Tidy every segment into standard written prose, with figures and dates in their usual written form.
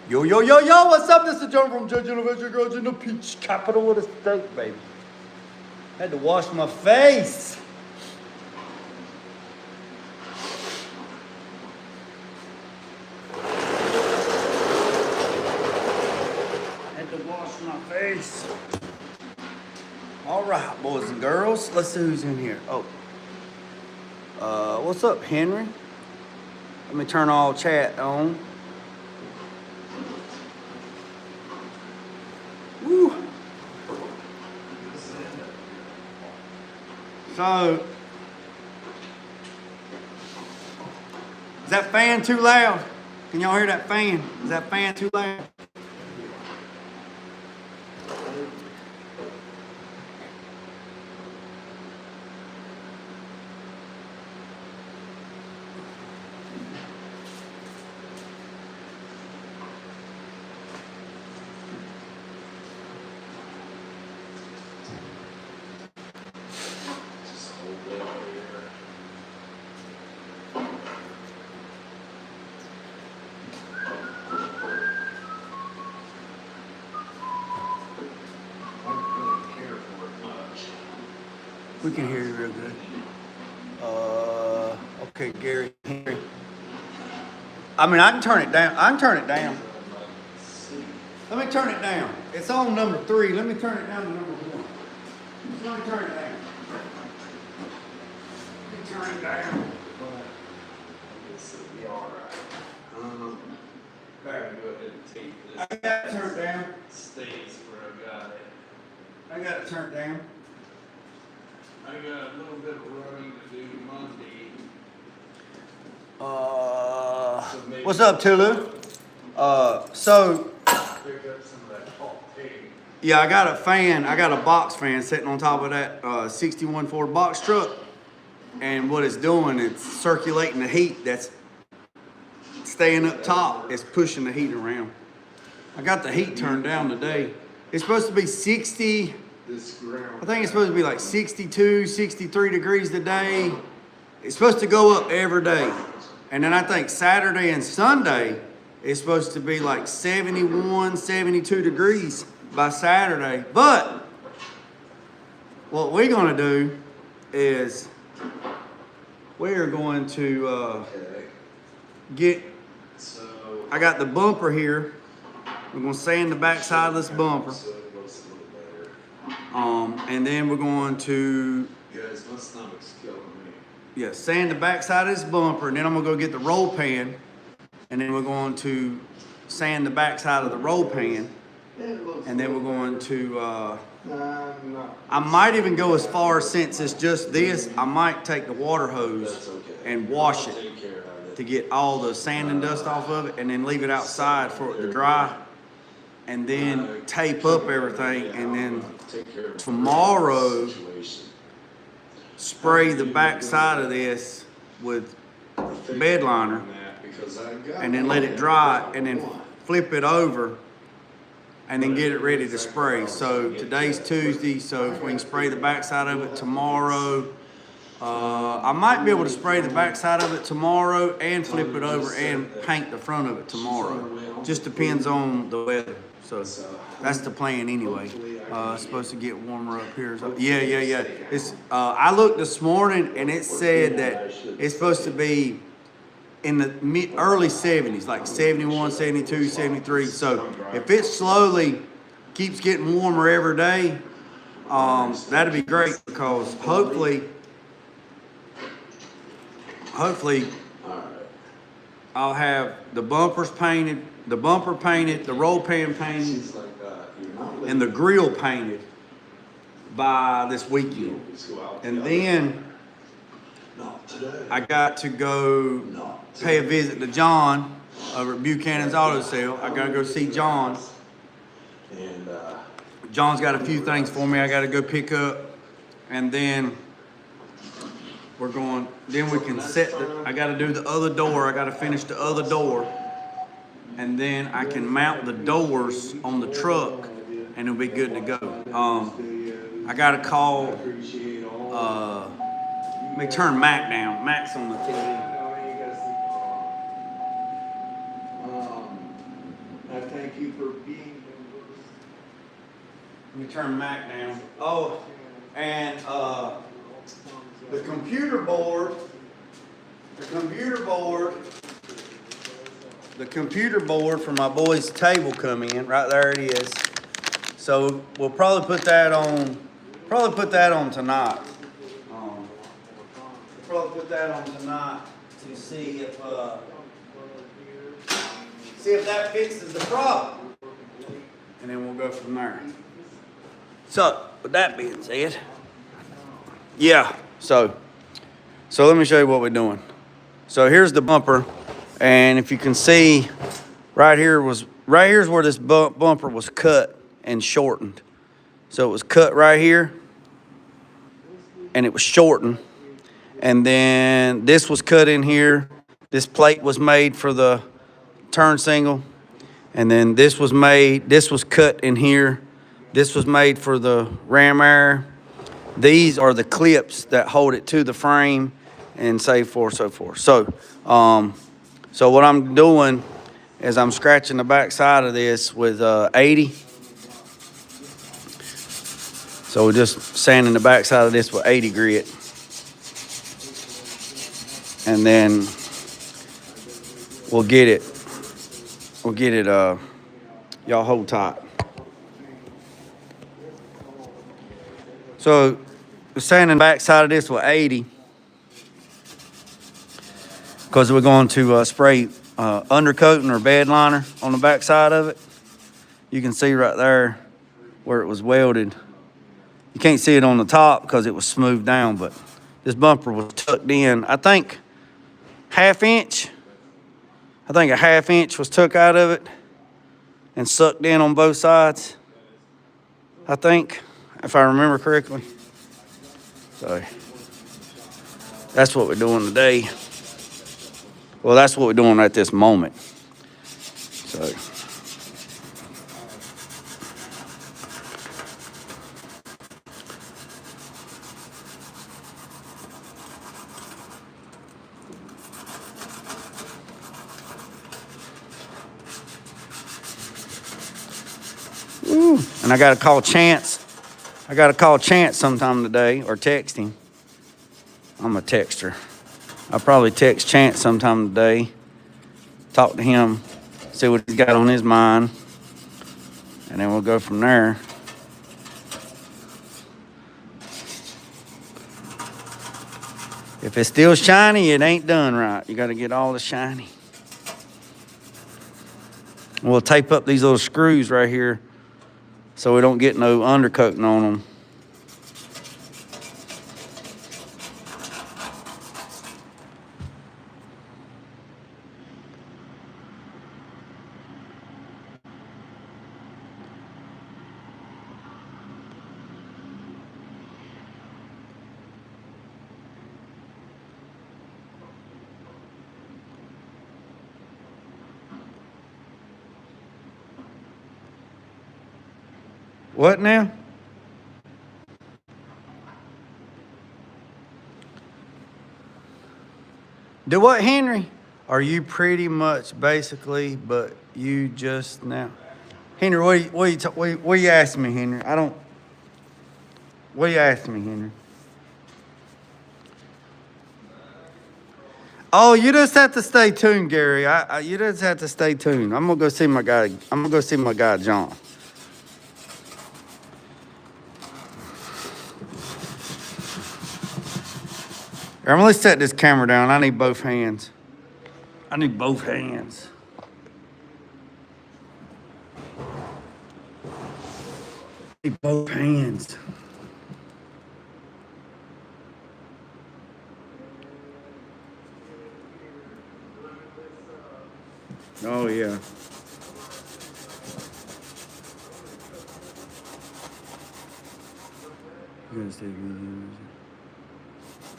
Yo, yo, yo, yo, what's up? This is John from Judge University Girls in the Peach Capital of the state, baby. Had to wash my face. Had to wash my face. All right, boys and girls. Let's see who's in here. Oh. What's up, Henry? Let me turn all chat on. Woo. So, is that fan too loud? Can y'all hear that fan? Is that fan too loud? We can hear you real good. Okay, Gary. Henry. I mean, I can turn it down. I can turn it down. Let me turn it down. It's on number 3. Let me turn it down to number 1. Let me turn it down. Let me turn it down. This will be all right. There. Go ahead and take this. I got it turned down. Stays where I got it. I got it turned down. I got a little bit of running to do Monday. What's up, Tulu? So Pick up some of that hot tape. yeah, I got a fan. I got a box fan sitting on top of that 61 Ford box truck, and what it's doing, it's circulating the heat that's staying up top. It's pushing the heat around. I got the heat turned down today. It's supposed to be 60. This ground. I think it's supposed to be like 62, 63 degrees today. It's supposed to go up every day. And then I think Saturday and Sunday, it's supposed to be like 71, 72 degrees by Saturday. But what we're going to do is we're going to Okay. so I got the bumper here. We're going to sand the back side of this bumper. So it looks a little better. And then we're going to Guys, my stomach's killing me. sand the back side of this bumper, and then I'm gonna go get the roll pan, and then we're going to sand the back side of the roll pan, and then we're going to I might even go as far, since it's just this, I might take the water hose and wash it Take care of it. to get all the sand and dust off of it, and then leave it outside for it to dry, and then tape up everything, and then Take care of tomorrow the situation. spray the back side of this with bed liner, Because I got and then let it dry, and then flip it over, and then get it ready to spray. So today's Tuesday, so if we can spray the backside of it tomorrow, I might be able to spray the backside of it tomorrow and flip it over and paint the front of it tomorrow. Just depends on the weather. So that's the plan anyway. It's supposed to get warmer up here. So, yeah. It's I looked this morning, and it said that it's supposed to be in the early 70s, like 71, 72, 73. So if it slowly keeps getting warmer every day, that'd be great, because hopefully I'll have the bumpers painted, the bumper painted, the roll pan painted, and the grill painted by this weekend. And then I got to go pay a visit to John over at Buchanan's Auto Sale. I got to go see John. And John's got a few things for me I got to go pick up. And then we're going, then we can set the, I got to do the other door. I got to finish the other door. And then I can mount the doors on the truck, and it'll be good to go. I got to call Let me turn Mac down. Mac's on the TV. I thank you for being Let me turn Mac down. Oh, and the computer board for my boy's table come in. Right there it is. So we'll probably put that on tonight. We'll probably put that on tonight to see if that fixes the problem. And then we'll go from there. So, with that being said, yeah, so let me show you what we're doing. So here's the bumper, and if you can see, right here's where this bumper was cut and shortened. So it was cut right here, and it was shortened, and then this was cut in here. This plate was made for the turn single, and then this was cut in here. This was made for the ram air. These are the clips that hold it to the frame, and so forth. So what I'm doing is I'm scratching the back side of this with 80. So we're just sanding the back side of this with 80 grit, and then we'll get it. Y'all hold tight. So we're sanding the back side of this with 80 because we're going to spray undercoating or bed liner on the back side of it. You can see right there where it was welded. You can't see it on the top because it was smoothed down, but this bumper was tucked in. I think a half inch was took out of it and sucked in on both sides, I think, if I remember correctly. So that's what we're doing today. Well, that's what we're doing at this moment. So and I got to call Chance. Sometime today or text him. I'm a texter. I'll probably text Chance sometime today. Talk to him, see what he's got on his mind, and then we'll go from there. If it's still shiny, it ain't done right. You got to get all the shiny. We'll tape up these little screws right here so we don't get no undercoating on them. What now? Do what, Henry? Are you pretty much basically, but you just now? Henry, what you asking me, Henry? What you asking me, Henry? Oh, you just have to stay tuned, Gary. You just have to stay tuned. I'm gonna go see my guy. John. I'm gonna set this camera down. I need both hands. Need both hands. Oh, yeah.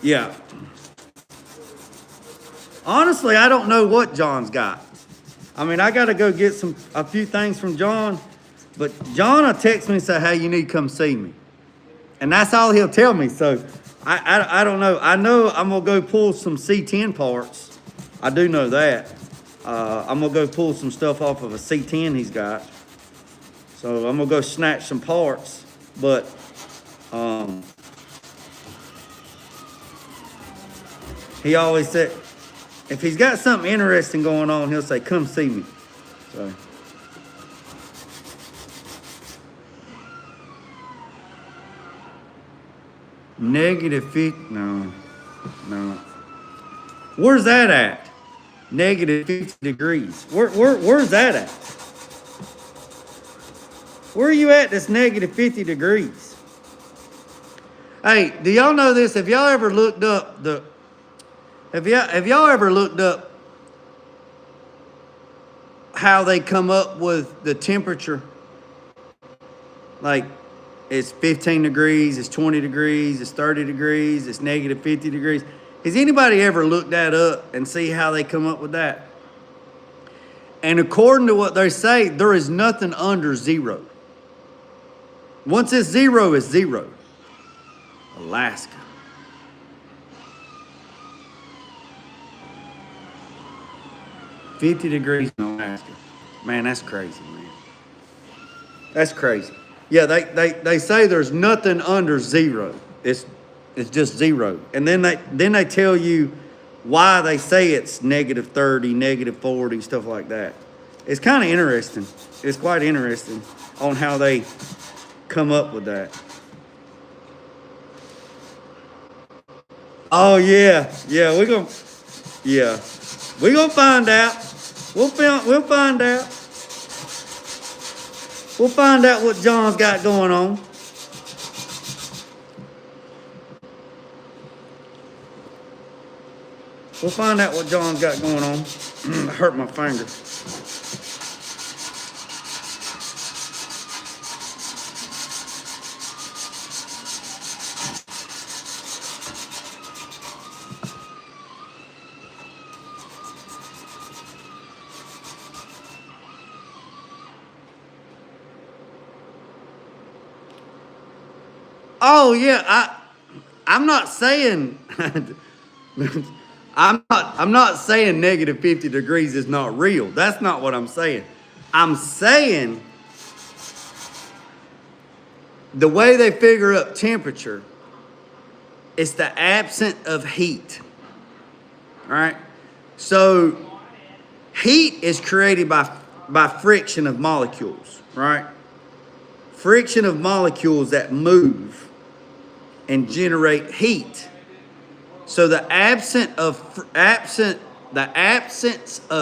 Yeah. Honestly, I don't know what John's got. I mean, I got to go get a few things from John, but John will text me and say, hey, you need to come see me. And that's all he'll tell me. So I don't know. I know I'm gonna go pull some C10 parts. I do know that. I'm gonna go pull some stuff off of a C10 he's got. So I'm gonna go snatch some parts, but he always said, if he's got something interesting going on, he'll say, come see me. So. -50, no. Where's that at? -50 degrees. Where's that at? Where are you at that's -50 degrees? Hey, do y'all know this? Have y'all ever looked up have y'all ever looked up how they come up with the temperature? Like, it's 15 degrees, it's 20 degrees, it's 30 degrees, it's -50 degrees. Has anybody ever looked that up and see how they come up with that? And according to what they say, there is nothing under zero. Once it's zero, it's zero. Alaska. $50 degrees in Alaska. Man, that's crazy, man. That's crazy. Yeah, they say there's nothing under zero. It's just zero. And then they tell you why they say it's -30, -40, stuff like that. It's kind of interesting. It's quite interesting on how they come up with that. Oh yeah, we're gonna find out. We'll find out. We'll find out what John's got going on. We'll find out what John's got going on. Hurt my finger. Oh yeah, I'm not saying I'm not saying -50 degrees is not real. That's not what I'm saying. I'm saying the way they figure up temperature is the absence of heat. All right? So heat is created by friction of molecules, right? Friction of molecules that move and generate heat. So the absence of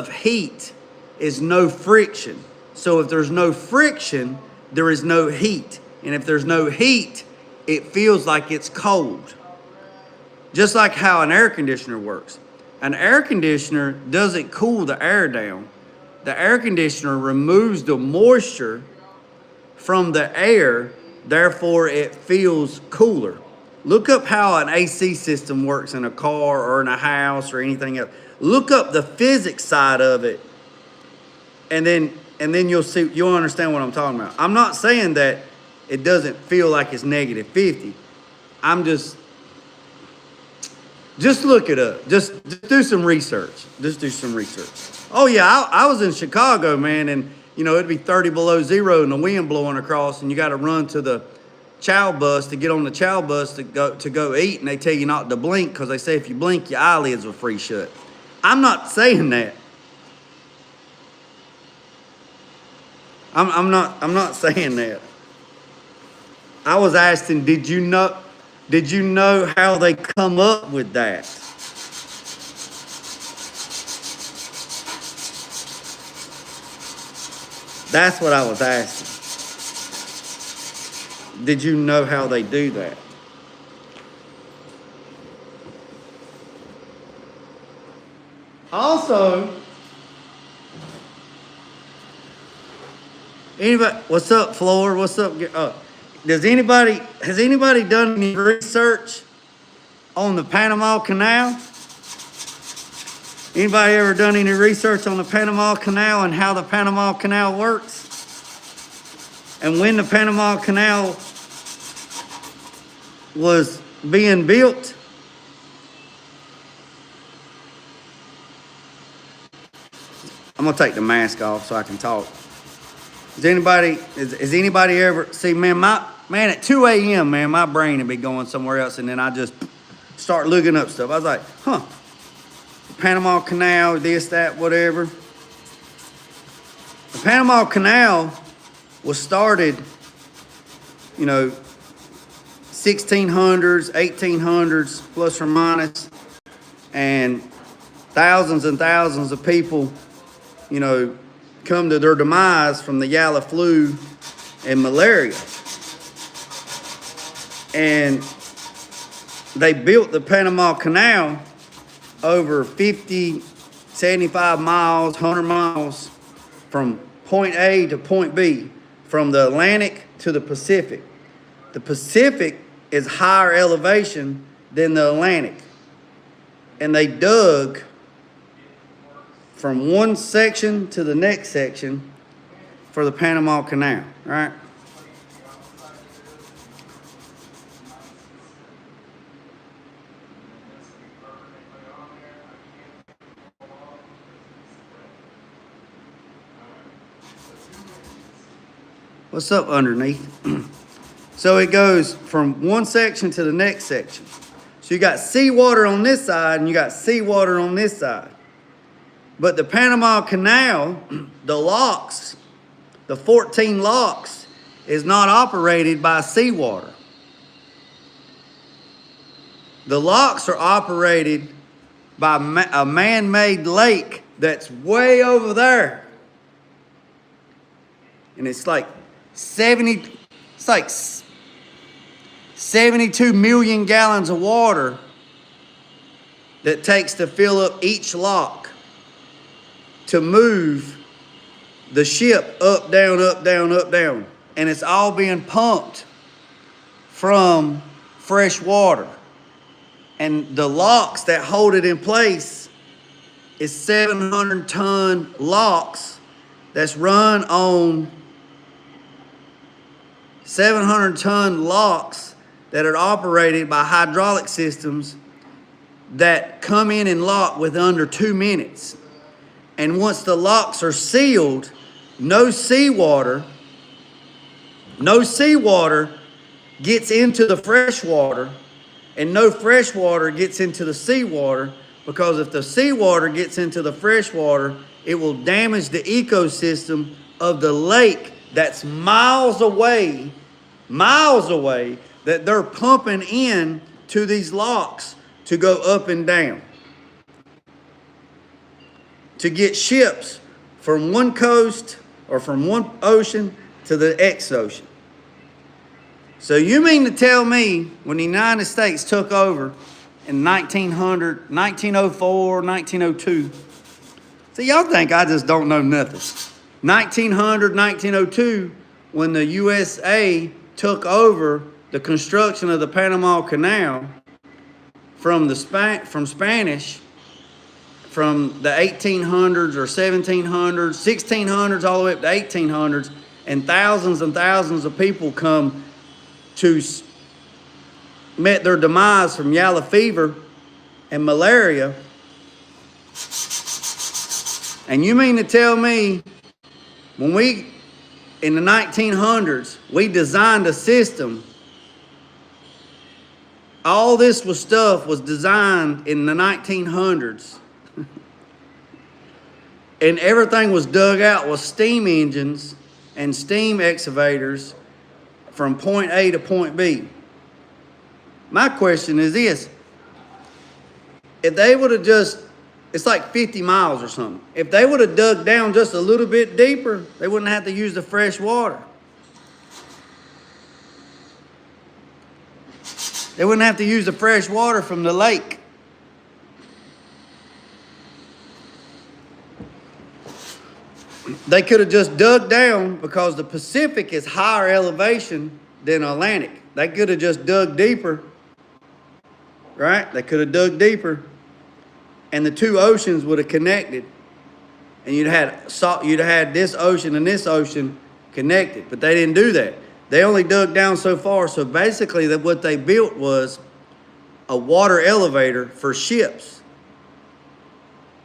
heat is no friction. So if there's no friction, there is no heat. And if there's no heat, it feels like it's cold. Just like how an air conditioner works. An air conditioner doesn't cool the air down. The air conditioner removes the moisture from the air, therefore it feels cooler. Look up how an AC system works in a car or in a house or anything else. Look up the physics side of it, and then you'll understand what I'm talking about. I'm not saying that it doesn't feel like it's -50. I'm just look it up. Just do some research. Just do some research. Oh yeah, I was in Chicago, man, and it'd be 30 below zero and the wind blowing across, and you got to run to the chow bus to get on the chow bus to go eat, and they tell you not to blink because they say if you blink, your eyelids will freeze shut. I'm not saying that. I'm not saying that. I was asking, did you know how they come up with that? That's what I was asking. Did you know how they do that? Also, anybody, what's up, Floor? What's up? Has anybody done any research on the Panama Canal? Anybody ever done any research on the Panama Canal and how the Panama Canal works? And when the Panama Canal was being built, I'm gonna take the mask off so I can talk. Has anybody ever see, man, at 2 a.m., man, my brain would be going somewhere else, and then I just start looking up stuff. I was like, huh, Panama Canal, this, that, whatever. The Panama Canal was started, 1600s, 1800s, plus or minus, and thousands of people, come to their demise from the yellow flu and malaria. And they built the Panama Canal over 50, 75 miles, 100 miles from point A to point B, from the Atlantic to the Pacific. The Pacific is higher elevation than the Atlantic. And they dug from one section to the next section for the Panama Canal, right? What's up underneath? So it goes from one section to the next section. So you got seawater on this side and you got seawater on this side. But the Panama Canal, the locks, the 14 locks, is not operated by seawater. The locks are operated by a man-made lake that's way over there. And it's like 72 million gallons of water that takes to fill up each lock to move the ship up, down, up, down, up, down. And it's all being pumped from fresh water. And the locks that hold it in place is 700-ton locks that's run on 700-ton locks that are operated by hydraulic systems that come in and lock with under 2 minutes. And once the locks are sealed, no seawater gets into the fresh water, and no fresh water gets into the seawater, because if the seawater gets into the fresh water, it will damage the ecosystem of the lake that's miles away, that they're pumping in to these locks to go up and down, to get ships from one coast or from one ocean to the next ocean. So you mean to tell me when the United States took over in 1900, 1904, 1902, see, y'all think I just don't know nothing. 1900, 1902, when the USA took over the construction of the Panama Canal from Spanish, from the 1800s or 1700s, 1600s, all the way up to 1800s, and thousands of people come to met their demise from yellow fever and malaria. And you mean to tell me when we, in the 1900s, we designed a system, all this stuff was designed in the 1900s, and everything was dug out with steam engines and steam excavators from point A to point B. My question is this: if they would have just, it's like 50 miles or something. If they would have dug down just a little bit deeper, they wouldn't have to use the fresh water. They wouldn't have to use the fresh water from the lake. They could have just dug down, because the Pacific is higher elevation than Atlantic. They could have just dug deeper, right? They could have dug deeper, and the two oceans would have connected, and you'd have had this ocean and this ocean connected. But they didn't do that. They only dug down so far. So basically, what they built was a water elevator for ships.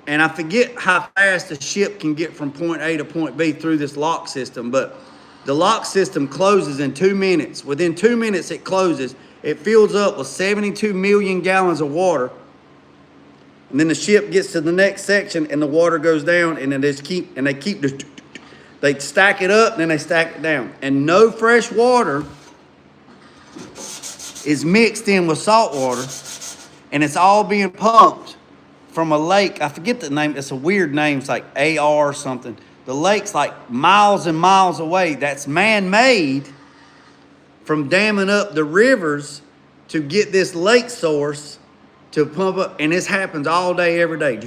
And I forget how fast a ship can get from point A to point B through this lock system, but the lock system closes in 2 minutes. Within 2 minutes it closes. It fills up with 72 million gallons of water. And then the ship gets to the next section and the water goes down, and then they stack it up and then they stack it down. And no fresh water is mixed in with salt water, and it's all being pumped from a lake. I forget the name. It's a weird name. It's like AR or something. The lake's like miles and miles away. That's man-made from damming up the rivers to get this lake source to pump up. And this happens all day, every day.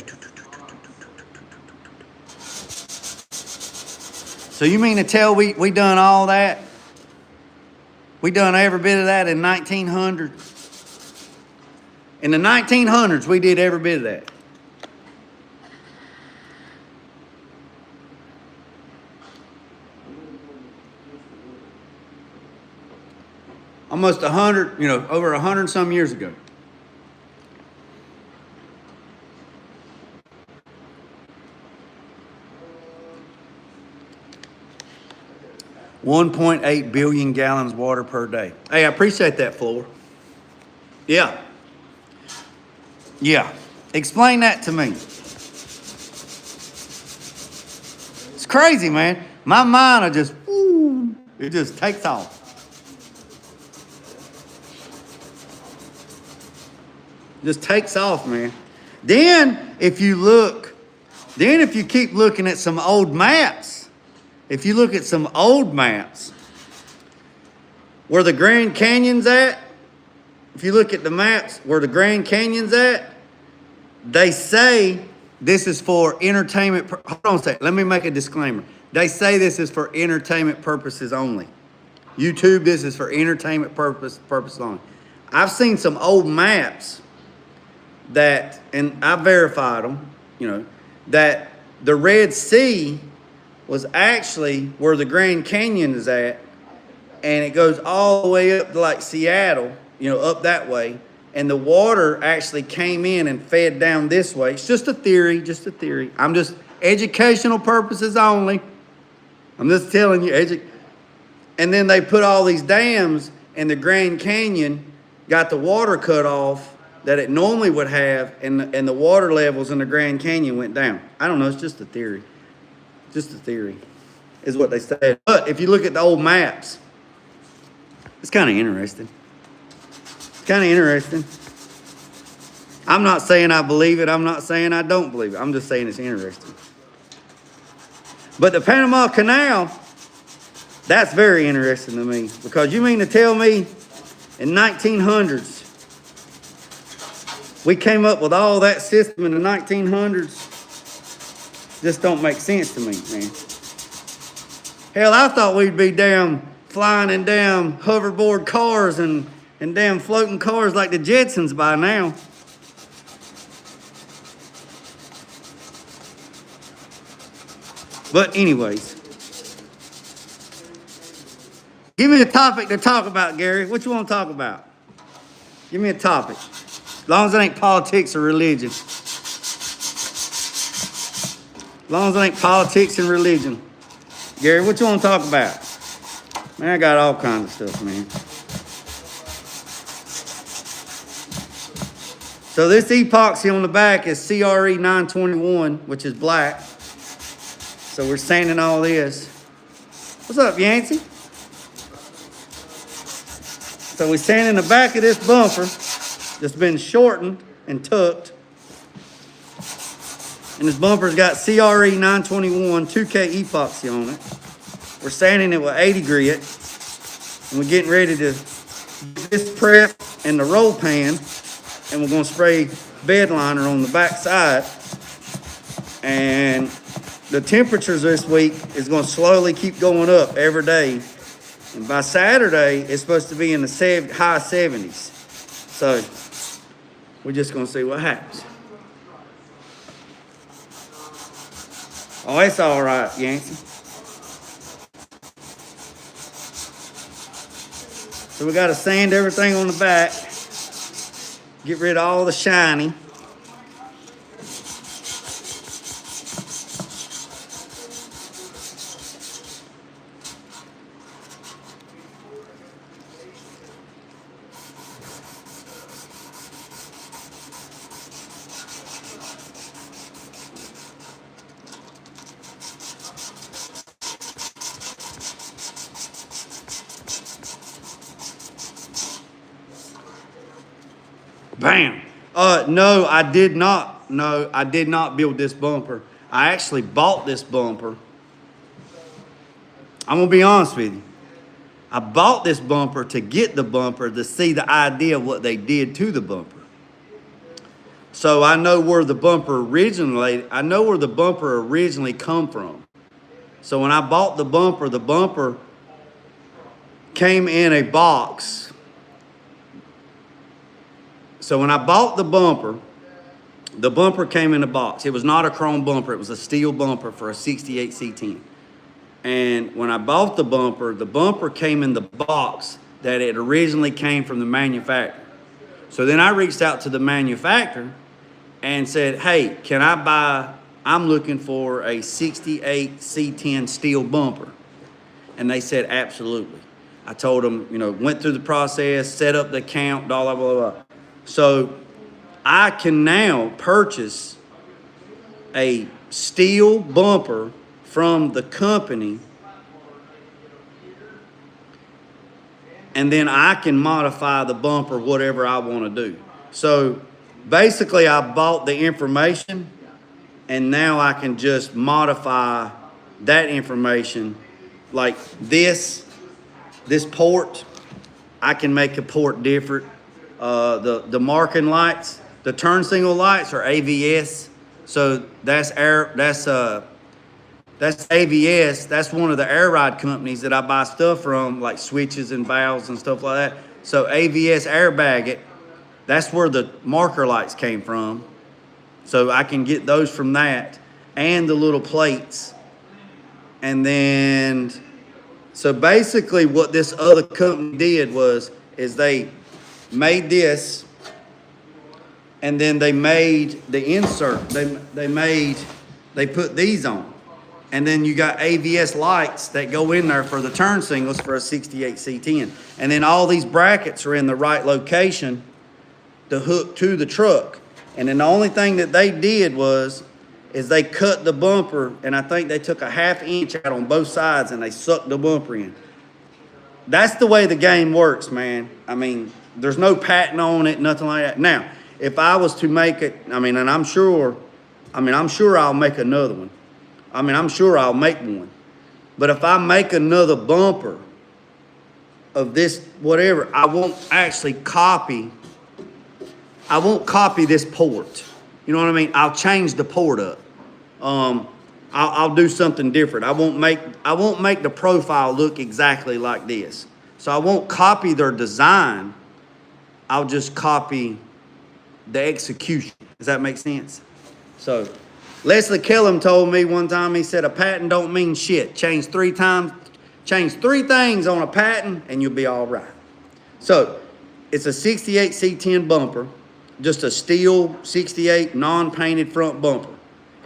So you mean to tell we done all that? We done every bit of that in 1900. In the 1900s, we did every bit of that. Almost 100, over 100 some years ago. $1.8 billion gallons of water per day. Hey, I appreciate that, Floor. Yeah. Yeah. Explain that to me. It's crazy, man. My mind will just, it just takes off. Just takes off, man. Then, if you keep looking at some old maps, if you look at some old maps where the Grand Canyon's at, if you look at the maps where the Grand Canyon's at, they say this is for entertainment. Hold on a second. Let me make a disclaimer. They say this is for entertainment purposes only. YouTube, this is for entertainment purposes only. I've seen some old maps that, and I verified them, that the Red Sea was actually where the Grand Canyon is at, and it goes all the way up to like Seattle, up that way, and the water actually came in and fed down this way. It's just a theory, I'm just educational purposes only. I'm just telling you, and then they put all these dams, and the Grand Canyon got the water cut off that it normally would have, and the water levels in the Grand Canyon went down. I don't know, it's just a theory. Just a theory, is what they say. But if you look at the old maps, it's kind of interesting. I'm not saying I believe it. I'm not saying I don't believe it. I'm just saying it's interesting. But the Panama Canal, that's very interesting to me. Because you mean to tell me in 1900s, we came up with all that system in the 1900s? Just don't make sense to me, man. Hell, I thought we'd be flying in hoverboard cars and damn floating cars like the Jetsons by now. But anyways, give me a topic to talk about, Gary. What you want to talk about? Give me a topic. As long as it ain't politics or religion. As long as it ain't politics and religion. Gary, what you want to talk about? Man, I got all kinds of stuff, man. So this epoxy on the back is CRE 921, which is black. So we're sanding all this. What's up, Yancey? So we're sanding the back of this bumper that's been shortened and tucked. And this bumper's got CRE 921 2K epoxy on it. We're sanding it with 80 grit. And we're getting ready to get this prep in the roll pan. And we're going to spray bed liner on the back side. And the temperatures this week is going to slowly keep going up every day. And by Saturday, it's supposed to be in the high 70s. So we're just going to see what happens. Oh, it's all right, Yancey. So we got to sand everything on the back. Get rid of all the shiny. Bam. No, I did not. No, I did not build this bumper. I actually bought this bumper. I'm gonna be honest with you. I bought this bumper to get the bumper to see the idea of what they did to the bumper. So I know where the bumper originally come from. So when I bought the bumper came in a box. So when I bought the bumper came in a box. It was not a chrome bumper, it was a steel bumper for a 68 C10. And when I bought the bumper came in the box that it originally came from the manufacturer. So then I reached out to the manufacturer and said, hey, I'm looking for a 68 C10 steel bumper. And they said, absolutely. I told them, went through the process, set up the account, blah, blah, blah, blah. So I can now purchase a steel bumper from the company, and then I can modify the bumper whatever I want to do. So basically I bought the information, and now I can just modify that information. Like this port, I can make a port different. The marking lights, the turn signal lights are AVS. So that's AVS. That's one of the air ride companies that I buy stuff from, like switches and valves and stuff like that. So AVS airbag it. That's where the marker lights came from. So I can get those from that, and the little plates. And then, so basically what this other company did is they made this, and then they made the insert. They put these on. And then you got AVS lights that go in there for the turn signals for a 68 C10. And then all these brackets are in the right location to hook to the truck. And then the only thing that they did is they cut the bumper, and I think they took a 1/2 inch out on both sides and they sucked the bumper in. That's the way the game works, man. I mean, there's no patent on it, nothing like that. Now, if I was to make it, and I'm sure I'll make another one. I'm sure I'll make one. But if I make another bumper of this, whatever, I won't copy this port. You know what I mean? I'll change the port up. I'll do something different. I won't make the profile look exactly like this. So I won't copy their design. I'll just copy the execution. Does that make sense? So Leslie Kellum told me one time, he said, a patent don't mean shit. Change 3 things on a patent and you'll be all right. So it's a 68 C10 bumper, just a steel 68 non-painted front bumper.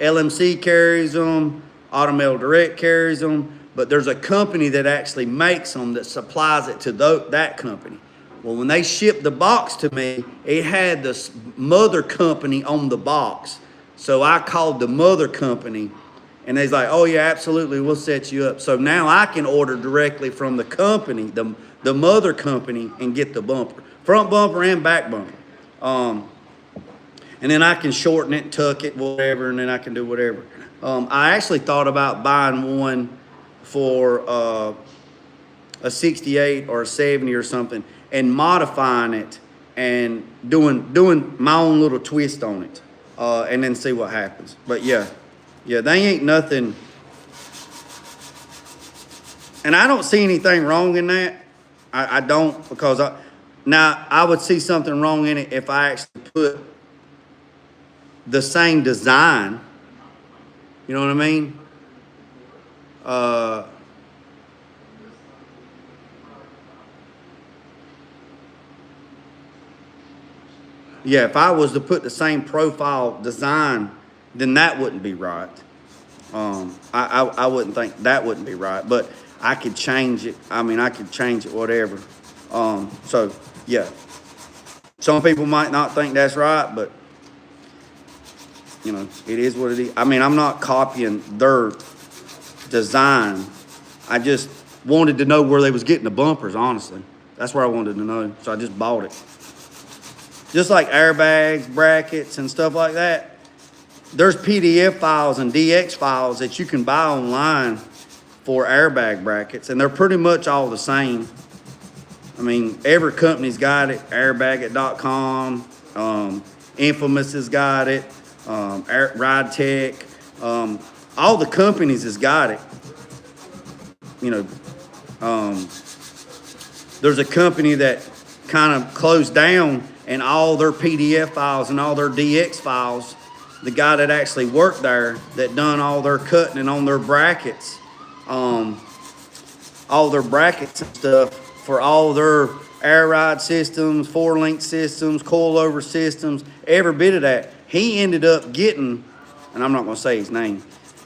LMC carries them, Automail Direct carries them, but there's a company that actually makes them that supplies it to that company. Well, when they shipped the box to me, it had the mother company on the box. So I called the mother company, and they's like, oh yeah, absolutely, we'll set you up. So now I can order directly from the company, the mother company, and get the bumper. Front bumper and back bumper. And then I can shorten it, tuck it, whatever, and then I can do whatever. I actually thought about buying one for a 68 or a 70 or something, and modifying it and doing my own little twist on it, and then see what happens. But yeah, they ain't nothing. And I don't see anything wrong in that. I don't, because now I would see something wrong in it if I actually put the same design. You know what I mean? Yeah, if I was to put the same profile design, then that wouldn't be right. I wouldn't think that wouldn't be right, but I could change it. I mean, I could change it, whatever. So yeah, some people might not think that's right, but you know, it is what it is. I mean, I'm not copying their design. I just wanted to know where they was getting the bumpers, honestly. That's where I wanted to know, so I just bought it. Just like airbags, brackets, and stuff like that, there's PDF files and DX files that you can buy online for airbag brackets, and they're pretty much all the same. I mean, every company's got it. Airbagit.com, Infamous has got it, Ride Tech, all the companies has got it. You know, there's a company that kind of closed down, and all their PDF files and all their DX files, the guy that actually worked there that done all their cutting and on their brackets, all their brackets and stuff for all their air ride systems, 4-link systems, coilover systems, every bit of that, he ended up getting, and I'm not going to say his name,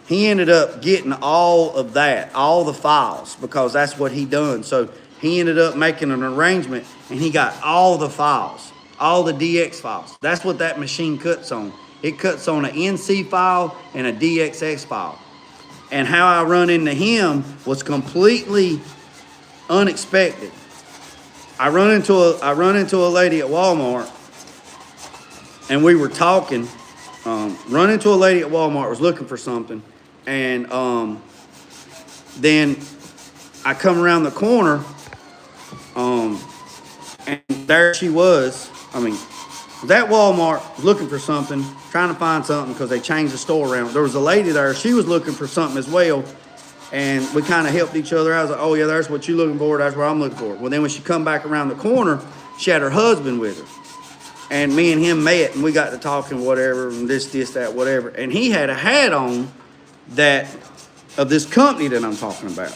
he ended up getting all of that, all the files, because that's what he done. So he ended up making an arrangement, and he got all the files, all the DX files. That's what that machine cuts on. It cuts on an NC file and a DXX file. And how I run into him was completely unexpected. I run into a lady at Walmart, and we were talking. Run into a lady at Walmart, was looking for something, and then I come around the corner, and there she was. I mean, that Walmart looking for something, trying to find something because they changed the store around. There was a lady there. She was looking for something as well, and we kind of helped each other. I was like, oh, yeah, there's what you're looking for. That's what I'm looking for. Well, then when she come back around the corner, she had her husband with her. And me and him met, and we got to talking, whatever, and this, that, whatever. And he had a hat on that of this company that I'm talking about.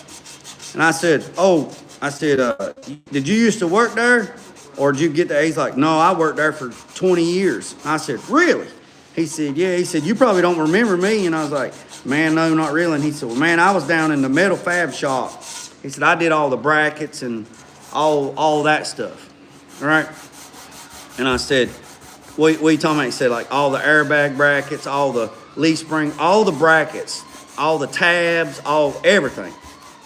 And I said, did you used to work there? Or did you get there? He's like, no, I worked there for 20 years. I said, really? He said, yeah. He said, you probably don't remember me. And I was like, man, no, not really. And he said, well, man, I was down in the metal fab shop. He said, I did all the brackets and all that stuff. All right? And I said, what are you talking about? He said, like, all the airbag brackets, all the leaf spring, all the brackets, all the tabs, everything.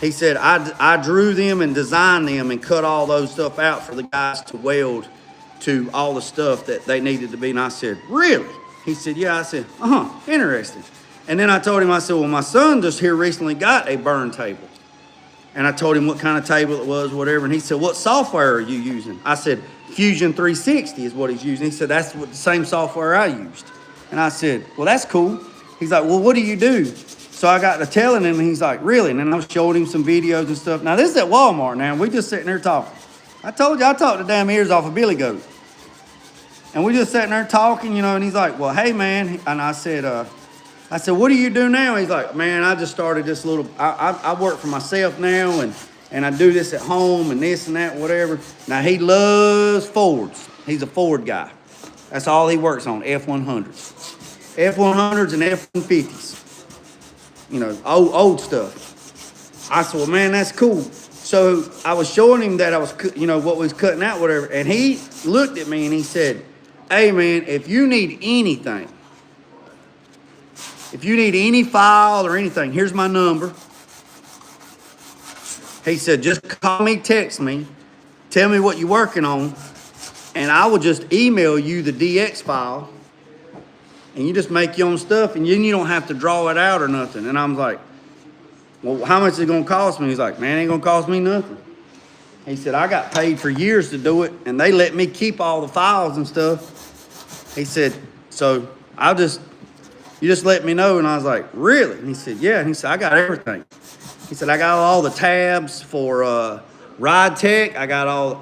He said, I drew them and designed them and cut all those stuff out for the guys to weld to all the stuff that they needed to be. And I said, really? He said, yeah. I said, interesting. And then I told him, I said, well, my son just here recently got a burn table. And I told him what kind of table it was, whatever. And he said, what software are you using? I said, Fusion 360 is what he's using. He said, that's the same software I used. And I said, well, that's cool. He's like, well, what do you do? So I got to telling him, and he's like, really? And then I was showing him some videos and stuff. Now, this is at Walmart now. We just sitting there talking. I told you, I talked the damn ears off a billy goat. And we just sitting there talking, you know, and he's like, well, hey, man. And I said, what do you do now? He's like, man, I just started this little, I work for myself now, and I do this at home and this and that, whatever. Now, he loves Fords. He's a Ford guy. That's all he works on, F-100s. F-100s and F-150s. You know, old stuff. I said, well, man, that's cool. So I was showing him that I was, you know, what was cutting out, whatever. And he looked at me and he said, hey, man, if you need anything, if you need any file or anything, here's my number. He said, just call me, text me, tell me what you're working on, and I will just email you the DX file, and you just make your own stuff, and you don't have to draw it out or nothing. And I'm like, well, how much is it going to cost me? He's like, man, it ain't going to cost me nothing. He said, I got paid for years to do it, and they let me keep all the files and stuff. He said, so you just let me know. And I was like, really? And he said, yeah. And he said, I got everything. He said, I got all the tabs for Ride Tech.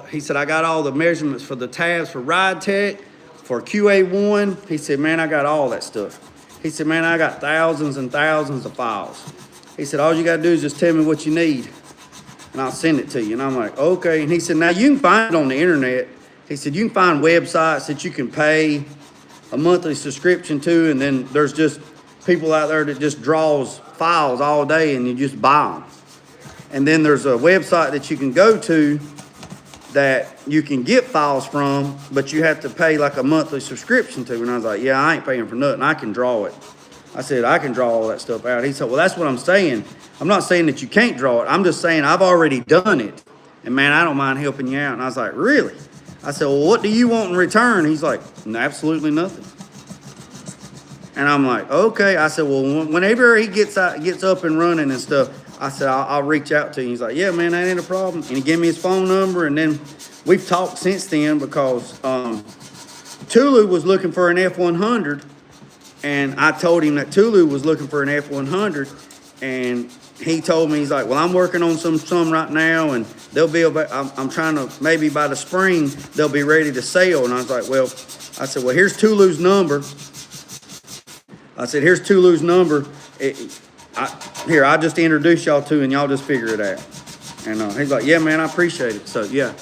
He said, I got all the measurements for the tabs for Ride Tech, for QA1. He said, man, I got all that stuff. He said, man, I got thousands and thousands of files. He said, all you got to do is just tell me what you need, and I'll send it to you. And I'm like, okay. And he said, now you can find it on the internet. He said, you can find websites that you can pay a monthly subscription to, and then there's just people out there that just draws files all day and you just buy them. And then there's a website that you can go to that you can get files from, but you have to pay like a monthly subscription to. And I was like, yeah, I ain't paying for nothing. I can draw it. I said, I can draw all that stuff out. He said, well, that's what I'm saying. I'm not saying that you can't draw it. I'm just saying I've already done it. And man, I don't mind helping you out. And I was like, really? I said, well, what do you want in return? He's like, absolutely nothing. And I'm like, okay. I said, well, whenever he gets up and running and stuff, I said, I'll reach out to you. He's like, yeah, man, that ain't a problem. And he gave me his phone number. And then we've talked since then because Tulu was looking for an F-100. And I told him that Tulu was looking for an F-100. And he told me, he's like, well, I'm working on some right now. And they'll be about, I'm trying to, maybe by the spring, they'll be ready to sell. And I was like, well, I said, well, here's Tulu's number. I said, here's Tulu's number. Here, I'll just introduce y'all to, and y'all just figure it out. And he's like, yeah, man, I appreciate it. So, yeah.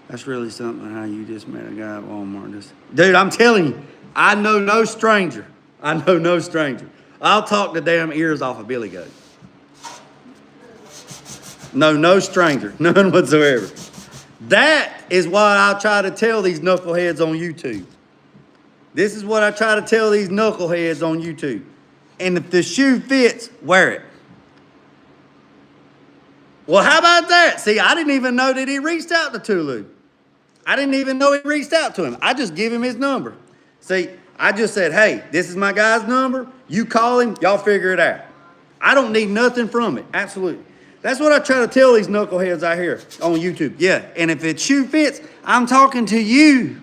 That's really something how you just met a guy at Walmart. Dude, I'm telling you, I know no stranger. I know no stranger. I'll talk the damn ears off a billy goat. No stranger. None whatsoever. That is what I try to tell these knuckleheads on YouTube. This is what I try to tell these knuckleheads on YouTube. And if the shoe fits, wear it. Well, how about that? See, I didn't even know that he reached out to Tulu. I didn't even know he reached out to him. I just give him his number. See, I just said, hey, this is my guy's number. You call him, y'all figure it out. I don't need nothing from it. Absolutely. That's what I try to tell these knuckleheads out here on YouTube. Yeah, and if it shoe fits, I'm talking to you.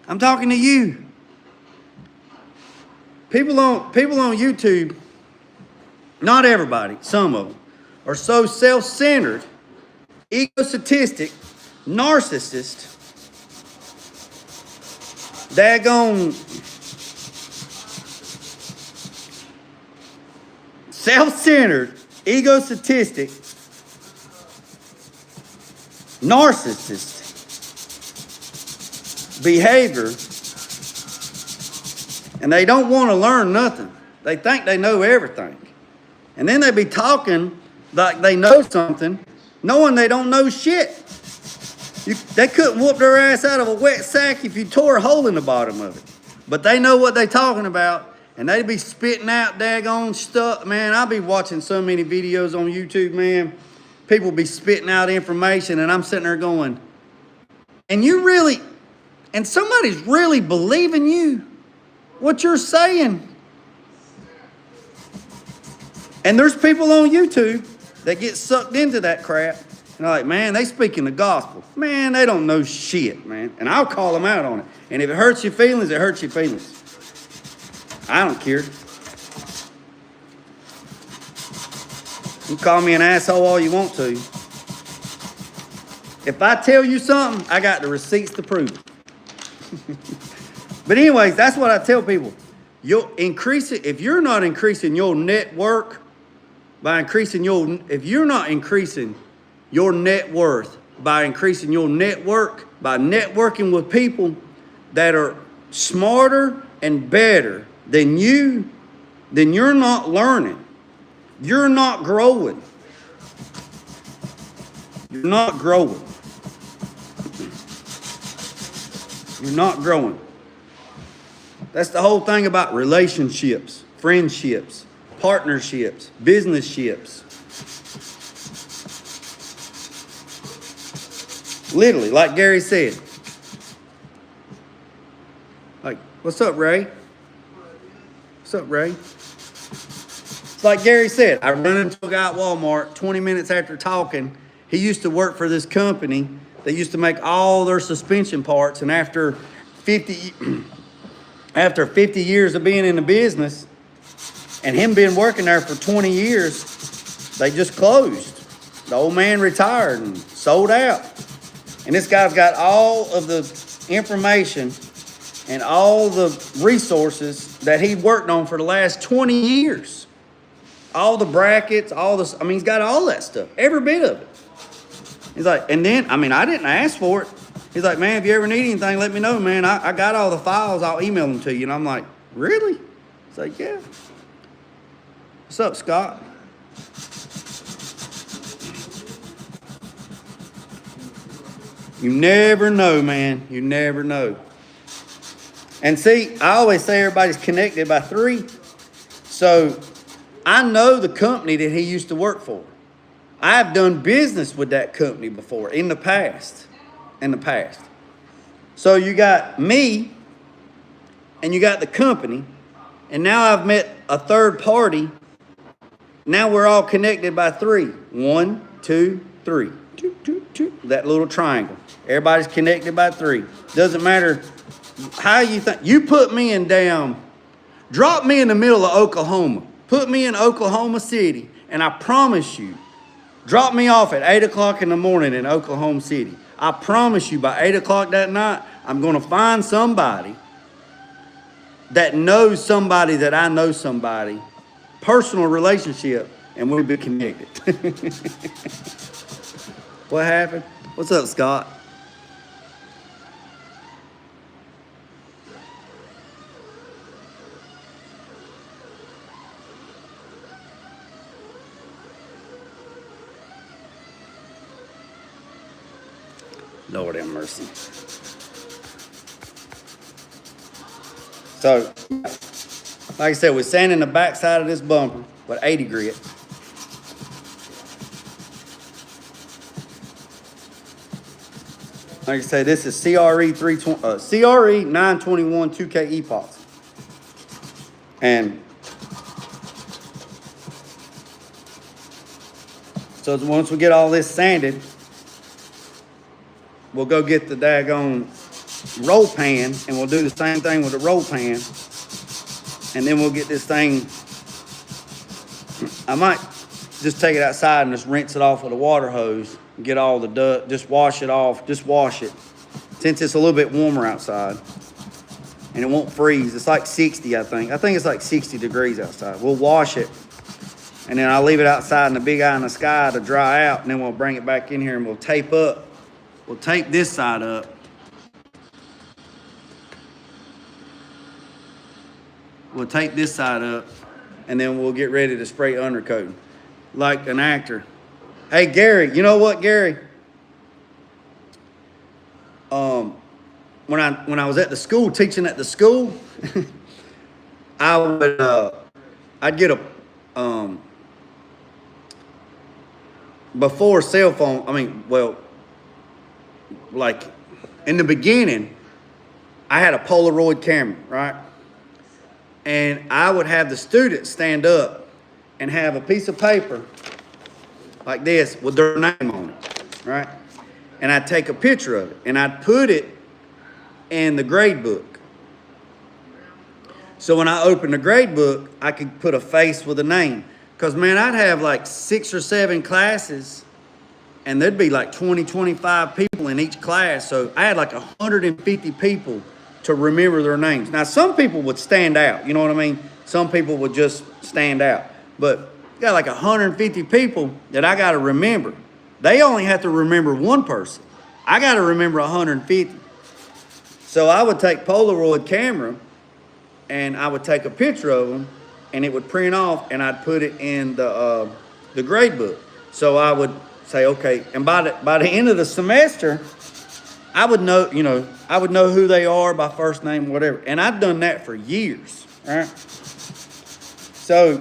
I'm talking to you. People on YouTube, not everybody, some of them, are so self-centered, egotistic, narcissist, daggone self-centered, egotistic, narcissist behavior, and they don't want to learn nothing. They think they know everything. And then they be talking like they know something, knowing they don't know shit. They couldn't whoop their ass out of a wet sack if you tore a hole in the bottom of it. But they know what they talking about, and they be spitting out daggone stuff. Man, I be watching so many videos on YouTube, man. People be spitting out information, and I'm sitting there going, and somebody's really believing you, what you're saying. And there's people on YouTube that get sucked into that crap. And they're like, man, they speaking the gospel. Man, they don't know shit, man. And I'll call them out on it. And if it hurts your feelings, it hurts your feelings. I don't care. You call me an asshole all you want to. If I tell you something, I got the receipts to prove it. But anyways, that's what I tell people. You'll increase it. If you're not increasing your network if you're not increasing your net worth by increasing your network, by networking with people that are smarter and better than you, then you're not learning. You're not growing. You're not growing. You're not growing. That's the whole thing about relationships, friendships, partnerships, business-ships. Literally, like Gary said. Like, what's up, Ray? What's up, Ray? It's like Gary said, I run into a guy at Walmart 20 minutes after talking. He used to work for this company. They used to make all their suspension parts, and after 50 years of being in the business, and him being working there for 20 years, they just closed. The old man retired and sold out. And this guy's got all of the information and all the resources that he worked on for the last 20 years. all the brackets, all this. I mean, he's got all that stuff, every bit of it. He's like, and then, I mean, I didn't ask for it. He's like, man, if you ever need anything, let me know, man. I got all the files. I'll email them to you. And I'm like, really? He's like, yeah. What's up, Scott? You never know, man. You never know. And see, I always say everybody's connected by 3. So I know the company that he used to work for. I've done business with that company before in the past. So you got me and you got the company, and now I've met a third party. Now we're all connected by 3. 1, 2, 3. That little triangle. Everybody's connected by 3. Doesn't matter how you think. You put me in drop me in the middle of Oklahoma. Put me in Oklahoma City, and I promise you, drop me off at 8 o'clock in the morning in Oklahoma City. I promise you, by 8 o'clock that night, I'm going to find somebody that knows somebody that I know somebody, personal relationship, and we'll be connected. What happened? What's up, Scott? Lord have mercy. So, like I said, we're sanding the backside of this bumper with 80 grit. Like I say, this is CRE 921 2K epoxy. And so once we get all this sanded, we'll go get the daggone roll pan, and we'll do the same thing with the roll pan. And then we'll get this thing. I might just take it outside and just rinse it off with a water hose and get all the dust, just wash it off, just wash it. Since it's a little bit warmer outside and it won't freeze. It's like 60, I think. I think it's like 60 degrees outside. We'll wash it, and then I'll leave it outside in the big eye in the sky to dry out, and then we'll bring it back in here and we'll tape up. We'll tape this side up. We'll tape this side up, and then we'll get ready to spray undercoating like an actor. Hey, Gary, you know what, Gary? When I was at the school, teaching at the school, I'd get a before cell phone. Like in the beginning, I had a Polaroid camera, right? And I would have the students stand up and have a piece of paper like this with their name on it, right? And I'd take a picture of it and I'd put it in the grade book. So when I opened the grade book, I could put a face with a name. Because, man, I'd have like 6 or 7 classes, and there'd be like 20, 25 people in each class. So I had like 150 people to remember their names. Now, some people would stand out, you know what I mean? Some people would just stand out. But you got like 150 people that I got to remember. They only have to remember one person. I got to remember 150. So I would take Polaroid camera, and I would take a picture of them, and it would print off, and I'd put it in the grade book. So I would say, okay, and by the end of the semester, I would know, I would know who they are by first name, whatever. And I've done that for years, right? So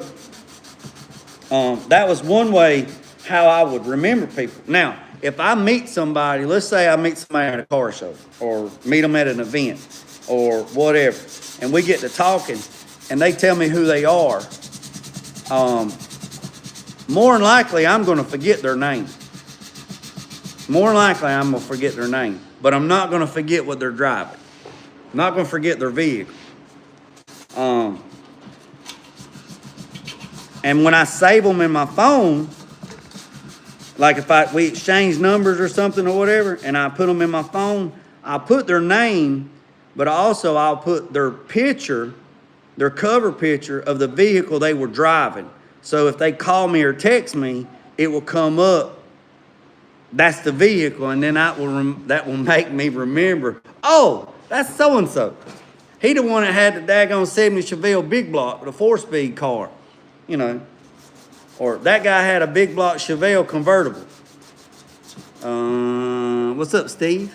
that was one way how I would remember people. Now, if I meet somebody, let's say I meet somebody at a car show or meet them at an event or whatever, and we get to talking and they tell me who they are, more than likely I'm going to forget their name. More than likely I'm going to forget their name. But I'm not going to forget what they're driving. I'm not going to forget their vehicle. And when I save them in my phone, like if we exchange numbers or something or whatever, and I put them in my phone, I'll put their name, but also I'll put their picture, their cover picture of the vehicle they were driving. So if they call me or text me, it will come up. That's the vehicle, and then that will make me remember. Oh, that's so and so. He the one that had the daggone 70 Chevelle big block, the 4-speed car, you know. Or that guy had a big block Chevelle convertible. What's up, Steve?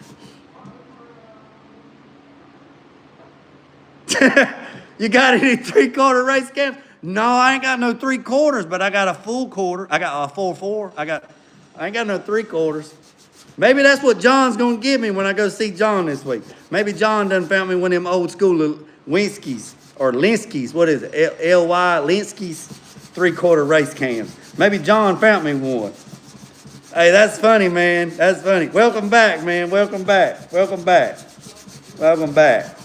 You got any 3/4 race cams? No, I ain't got no 3/4, but I got a full quarter. I got a 4/4. I ain't got no 3/4. Maybe that's what John's gonna give me when I go see John this week. Maybe John done found me one of them old school Winskys or Linskys. What is it? L-Y Linskys 3/4 race cams. Maybe John found me one. Hey, that's funny, man. That's funny. Welcome back, man. Welcome back. Welcome back. Welcome back.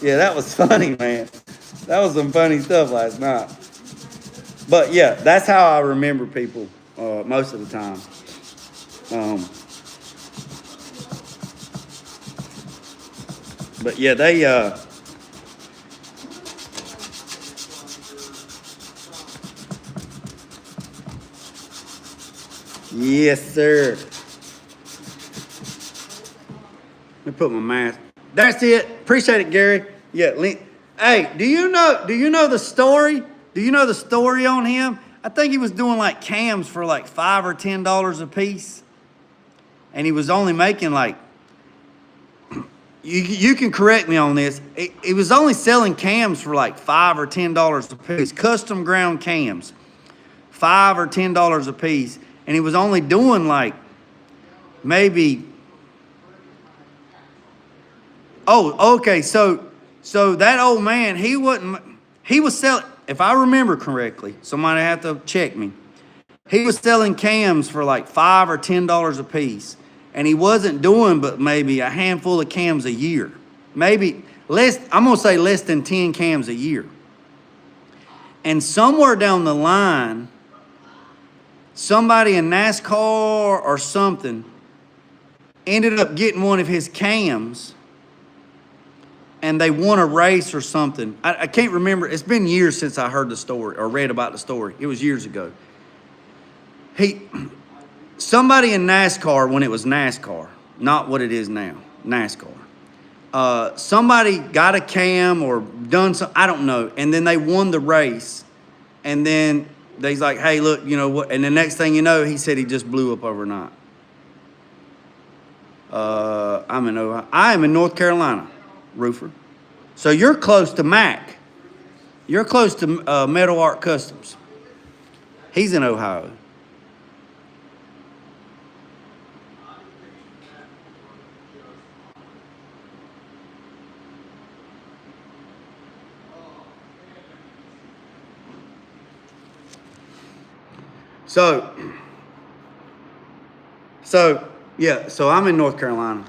Yeah, that was funny, man. That was some funny stuff last night. But yeah, that's how I remember people most of the time. But yeah, they yes, sir. Let me put my mask. That's it. Appreciate it, Gary. Yeah. Hey, do you know the story? Do you know the story on him? I think he was doing like cams for like $5 or $10 a piece, and he was only making like. You can correct me on this. He was only selling cams for like $5 or $10 a piece, custom ground cams, $5 or $10 a piece, and he was only doing like maybe. Oh, okay. So that old man, he was selling. If I remember correctly, somebody have to check me. He was selling cams for like $5 or $10 a piece. And he wasn't doing but maybe a handful of cams a year. Maybe less, I'm going to say less than 10 cams a year. And somewhere down the line, somebody in NASCAR or something ended up getting one of his cams, and they won a race or something. I can't remember. It's been years since I heard the story or read about the story. It was years ago. Somebody in NASCAR, when it was NASCAR, not what it is now, NASCAR. Somebody got a cam or done some, I don't know, and then they won the race. And then they's like, hey, look, you know what? And the next thing you know, he said he just blew up overnight. I'm in Ohio. I am in North Carolina, Roofer. So you're close to Mac. You're close to Metal Art Customs. He's in Ohio. So I'm in North Carolina.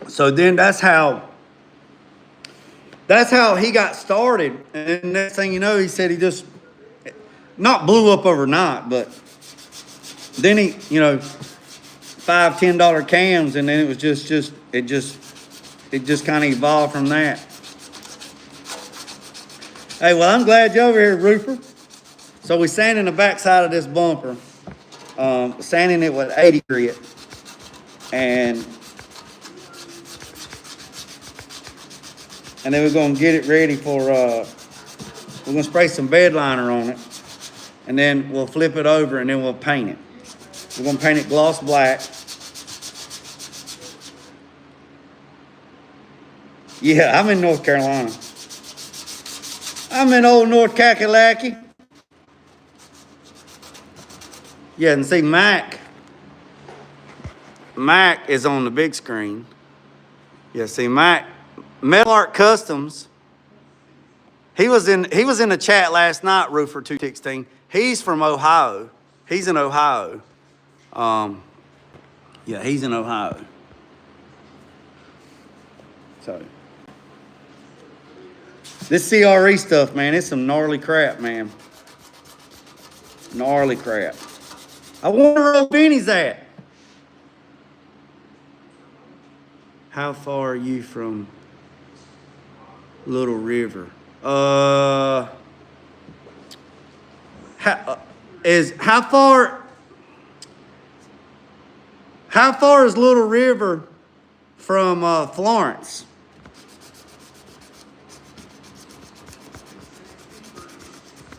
So then that's how he got started. And next thing you know, he said he just not blew up overnight, but then he, you know, $5, $10 cams, and then it was it just kind of evolved from that. Hey, well, I'm glad you're over here, Roofer. So we're sanding the backside of this bumper, sanding it with 80 grit, and then we're gonna get it ready for. We're gonna spray some bed liner on it, and then we'll flip it over, and then we'll paint it. We're gonna paint it gloss black. Yeah, I'm in North Carolina. I'm in old North Kakalaki. Yeah, and see, Mac is on the big screen. Yeah, see, Metal Art Customs. He was in the chat last night, Roofer 216. He's from Ohio. He's in Ohio. Yeah, he's in Ohio. So this CRE stuff, man, it's some gnarly crap, man. Gnarly crap. I wonder where old Benny's at. How far are you from Little River? How far is Little River from Florence?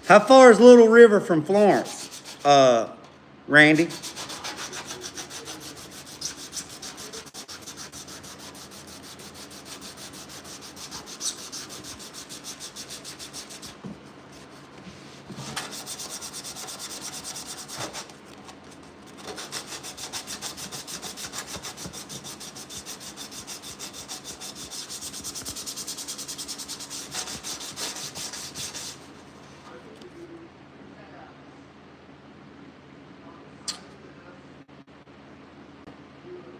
How far is Little River from Florence, Randy?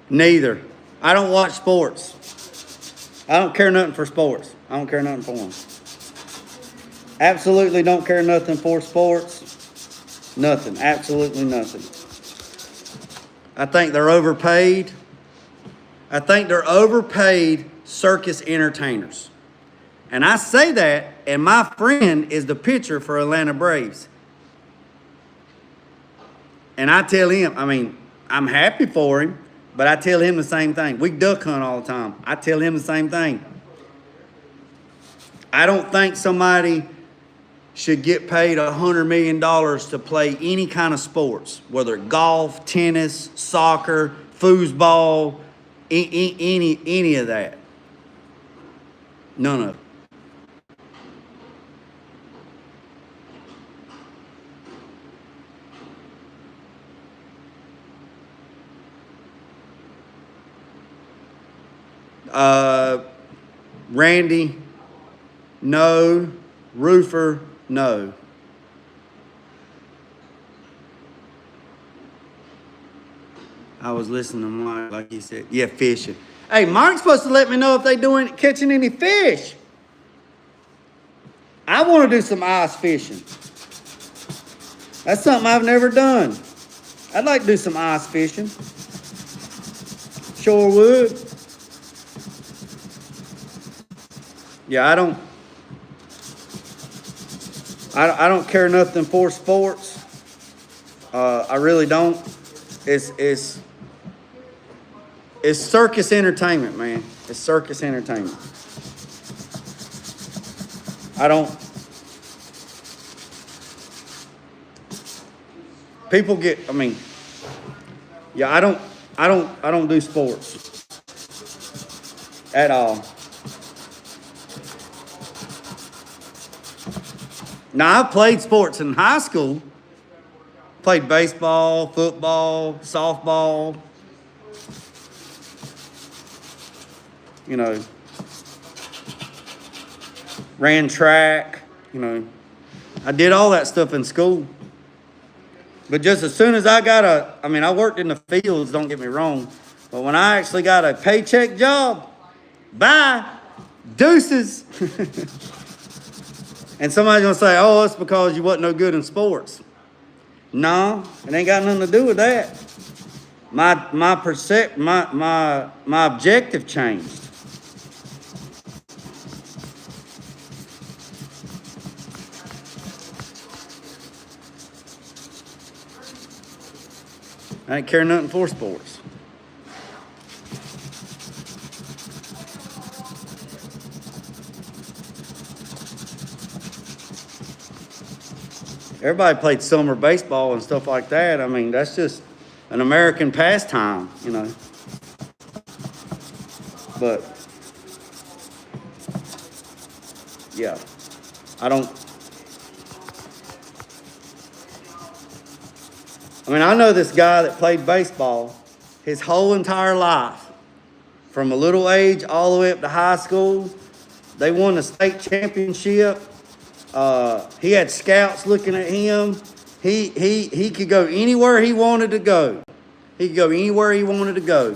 Neither. I don't watch sports. I don't care nothing for sports. I don't care nothing for them. Absolutely don't care nothing for sports. Nothing. Absolutely nothing. I think they're overpaid. I think they're overpaid circus entertainers. And I say that, and my friend is the pitcher for Atlanta Braves. And I tell him, I mean, I'm happy for him, but I tell him the same thing. We duck hunt all the time. I tell him the same thing. I don't think somebody should get paid $100 million to play any kind of sports, whether golf, tennis, soccer, foosball, any of that. None of it. Randy, no. Roofer, no. I was listening to Mike, like he said. Yeah, fishing. Hey, Mike's supposed to let me know if they catching any fish. I want to do some ice fishing. That's something I've never done. I'd like to do some ice fishing. Sure would. Yeah, I don't care nothing for sports. I really don't. It's circus entertainment, man. It's circus entertainment. People get, I mean, yeah, I don't do sports at all. Now, I played sports in high school. Played baseball, football, softball. You know, ran track. You know, I did all that stuff in school. But just as soon as I I worked in the fields, don't get me wrong. But when I actually got a paycheck job, bye, deuces. And somebody's going to say, oh, it's because you wasn't no good in sports. No, it ain't got nothing to do with that. My objective changed. I ain't care nothing for sports. Everybody played summer baseball and stuff like that. I mean, that's just an American pastime, you know. But, yeah, I know this guy that played baseball his whole entire life. From a little age all the way up to high school. They won the state championship. He had scouts looking at him. He could go anywhere he wanted to go. He could go anywhere he wanted to go.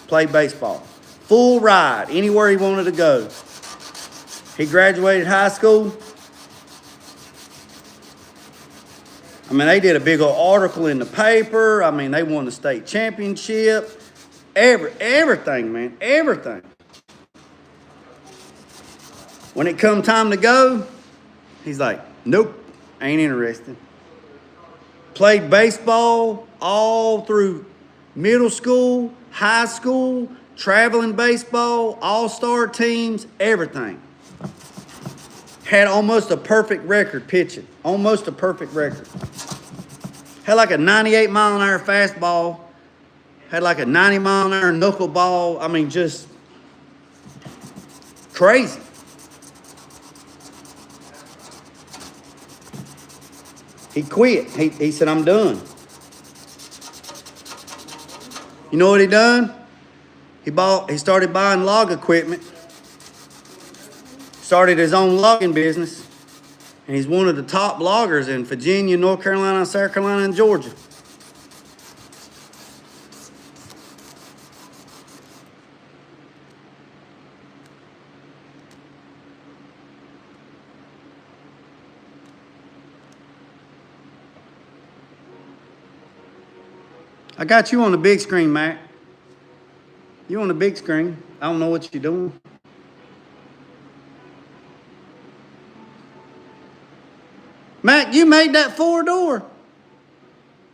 Play baseball. Full ride, anywhere he wanted to go. He graduated high school. I mean, they did a big old article in the paper. I mean, they won the state championship. Everything, man, everything. When it come time to go, he's like, nope, ain't interested. Played baseball all through middle school, high school, traveling baseball, all-star teams, everything. Had almost a perfect record pitching. Almost a perfect record. Had like a 98 mile an hour fastball. Had like a 90 mile an hour knuckleball. I mean, just crazy. He quit. He said, I'm done. You know what he done? He started buying log equipment. Started his own logging business. And he's one of the top loggers in Virginia, North Carolina, South Carolina, and Georgia. I got you on the big screen, Mac. You on the big screen. I don't know what you're doing. Mac, you made that 4-door.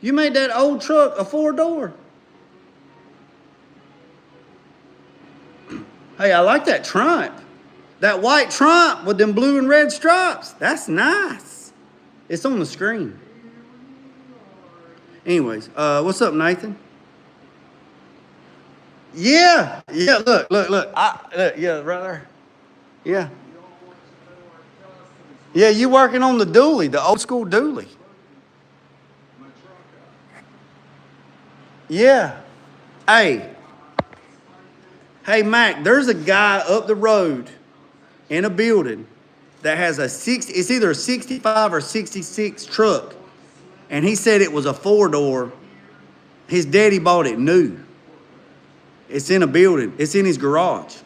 You made that old truck a 4-door. Hey, I like that Triumph. That white Triumph with them blue and red stripes. That's nice. It's on the screen. Anyways, what's up, Nathan? Yeah, look. Look, yeah, right there. Yeah. Yeah, you working on the dually, the old school dually. Yeah. Hey, Mac, there's a guy up the road in a building that has it's either a 65 or 66 truck. And he said it was a 4-door. His daddy bought it new. It's in a building. It's in his garage.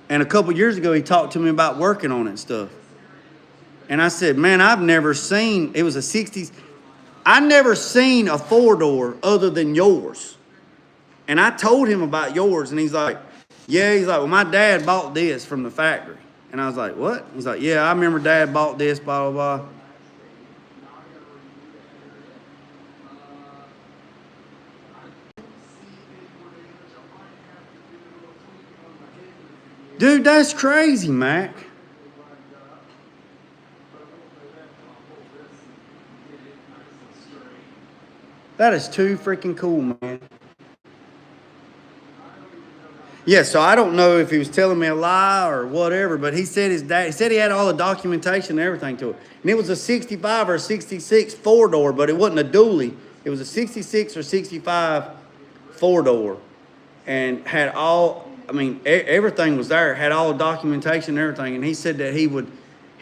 And a couple years ago, he talked to me about working on it and stuff. And I said, man, I've never seen, it was a 60s. I never seen a 4-door other than yours. And I told him about yours, and he's like, well, my dad bought this from the factory. And I was like, what? He's like, yeah, I remember Dad bought this, blah, blah, blah. Dude, that's crazy, Mac. That is too freaking cool, man. Yeah, so I don't know if he was telling me a lie or whatever, but he said he said he had all the documentation and everything to it. And it was a 65 or 66 4-door, but it wasn't a dually. It was a 66 or 65 4-door. And had everything was there, had all the documentation and everything. And he said that he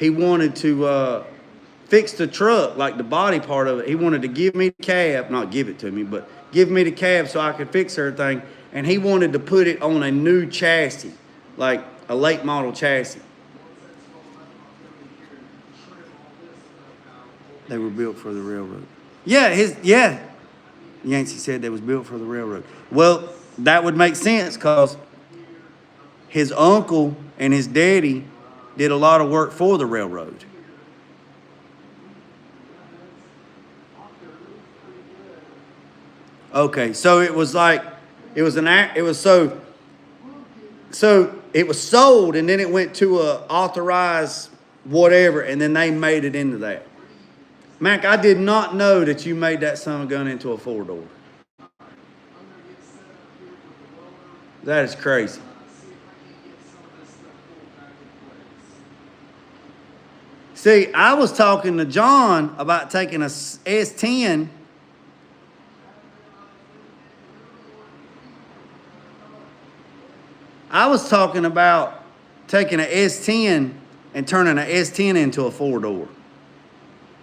wanted to fix the truck, like the body part of it. He wanted to give me the cab, not give it to me, but give me the cab so I could fix everything. And he wanted to put it on a new chassis, like a late model chassis. They were built for the railroad. Yeah, Yancey said they was built for the railroad. Well, that would make sense because his uncle and his daddy did a lot of work for the railroad. Okay, so it was like, it was sold and then it went to a authorized whatever and then they made it into that. Mac, I did not know that you made that son of a gun into a 4-door. That is crazy. See, I was talking to John about taking a S10. I was talking about taking an S10 and turning an S10 into a 4-door.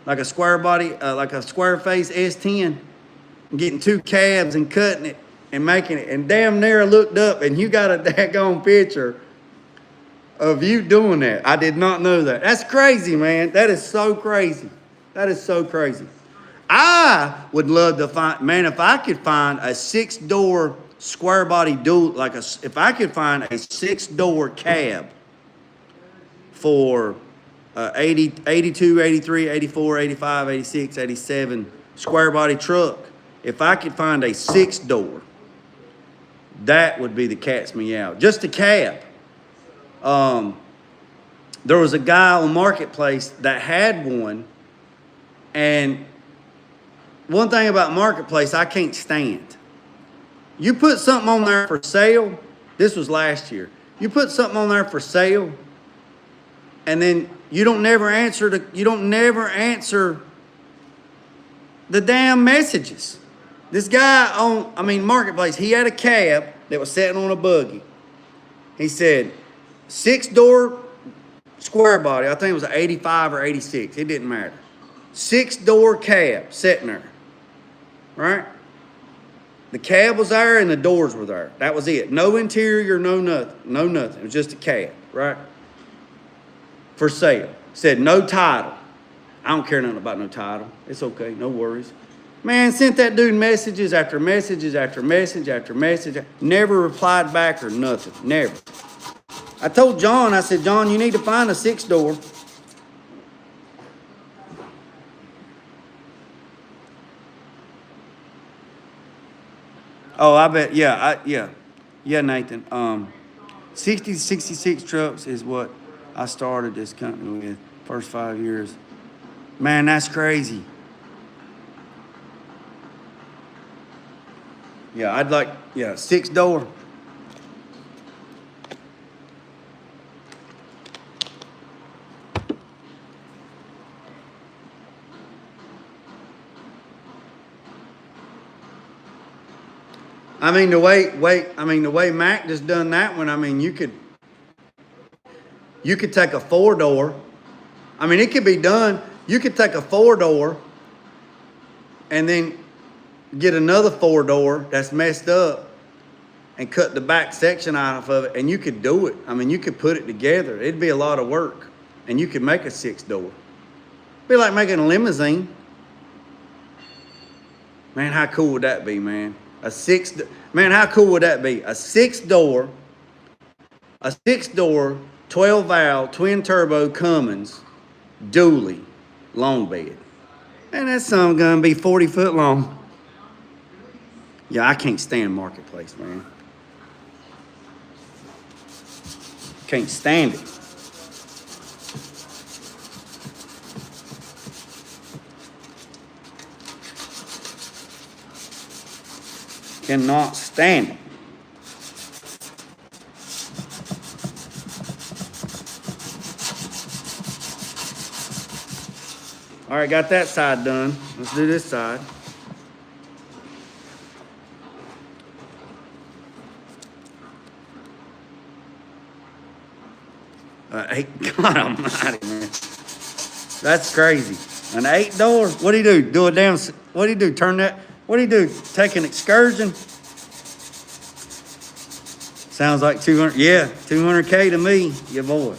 Like a square body, like a square face S10. And getting 2 cabs and cutting it and making it. And damn near I looked up and you got a daggone picture of you doing that. I did not know that. That's crazy, man. That is so crazy. That is so crazy. I would love to find, man, if I could find a 6-door square body dual, like if I could find a 6-door cab for 80, 82, 83, 84, 85, 86, 87 square body truck, if I could find a 6-door, that would be the cat's meow. Just a cab. There was a guy on Marketplace that had one, and one thing about Marketplace I can't stand. You put something on there for sale, this was last year. You put something on there for sale, and then you don't never answer the damn messages. This guy on, Marketplace, he had a cab that was sitting on a buggy. He said, 6-door square body, I think it was an 85 or 86, it didn't matter. 6-door cab sitting there, right? The cab was there and the doors were there. That was it. No interior, no nothing. It was just a cab, right? For sale. Said no title. I don't care nothing about no title. It's okay, no worries. Man, sent that dude messages after messages after message after message. Never replied back or nothing. Never. I told John, I said, John, you need to find a 6-door. Oh, I bet, yeah, Nathan. 60 to 66 trucks is what I started this company with, first 5 years. Man, that's crazy. Yeah, 6-door. The way Mac just done that one, you could take a 4-door. It could be done. You could take a 4-door and then get another 4-door that's messed up and cut the back section out of it, and you could do it. You could put it together. It'd be a lot of work, and you could make a 6-door. Be like making a limousine. Man, how cool would that be, man? Man, how cool would that be? A 6-door, 12-valve, twin-turbo Cummins, dually, long bed. Man, that something gonna be 40 foot long. Yeah, I can't stand Marketplace, man. Can't stand it. Cannot stand it. All right, got that side done. Let's do this side. God almighty, man. That's crazy. An 8-door? What do you do? What do you do? Turn that? What do you do? Take an excursion? Sounds like 200. Yeah, 200K to me, your boy.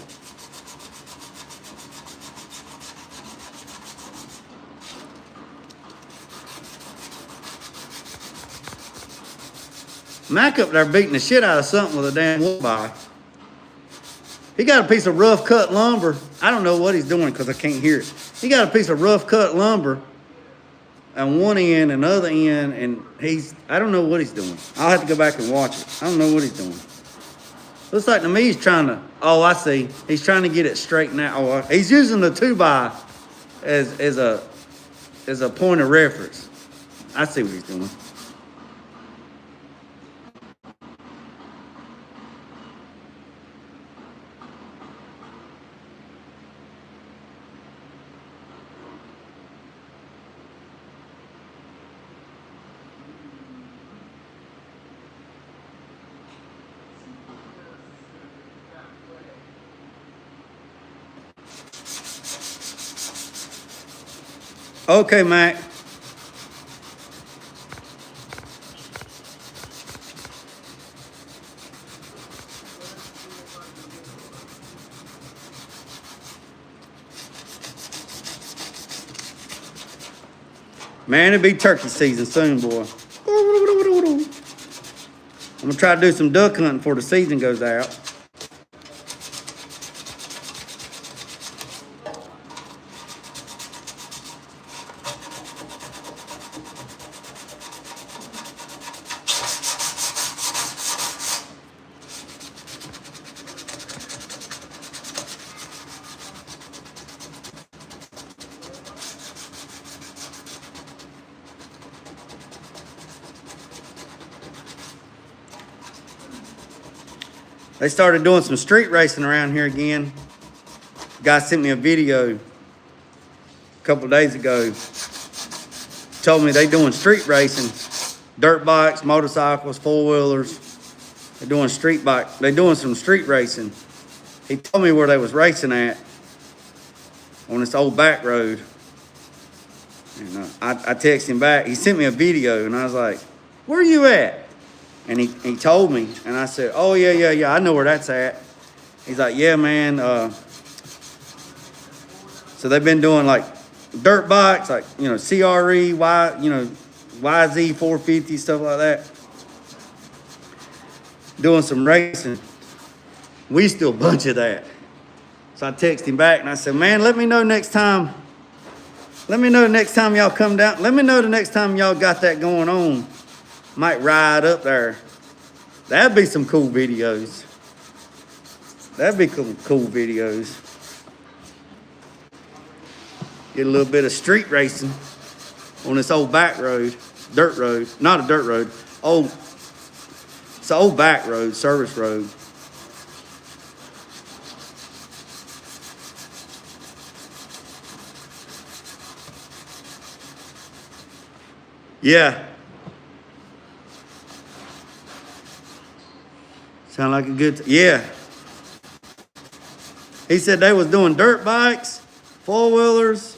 Mac up there beating the shit out of something with a damn wood bar. He got a piece of rough cut lumber. I don't know what he's doing because I can't hear it. He got a piece of rough cut lumber on one end and other end, and I don't know what he's doing. I'll have to go back and watch it. I don't know what he's doing. Looks like to me he's trying to, oh, I see. He's trying to get it straightened out. Oh, he's using the 2x as a point of reference. I see what he's doing. Okay, Mac. Man, it'll be turkey season soon, boy. I'm gonna try to do some duck hunting before the season goes out. They started doing some street racing around here again. Guy sent me a video a couple of days ago. Told me they doing street racing. Dirt bikes, motorcycles, four-wheelers. They're doing They're doing some street racing. He told me where they was racing at on this old back road. And I texted him back. He sent me a video, and I was like, "Where are you at?" And he told me, and I said, "Oh, yeah, I know where that's at." He's like, "Yeah, man." So they've been doing like dirt bikes, like, you know, CRE, YZ 450, stuff like that. Doing some racing. We used to do a bunch of that. So I texted him back, and I said, "Man, let me know next time. Let me know the next time y'all come down. Let me know the next time y'all got that going on. Might ride up there." That'd be some cool videos. That'd be cool videos. Get a little bit of street racing on this old back road, dirt road, not a dirt road, it's an old back road, service road. Yeah. Sound like a good, yeah. He said they was doing dirt bikes, four-wheelers,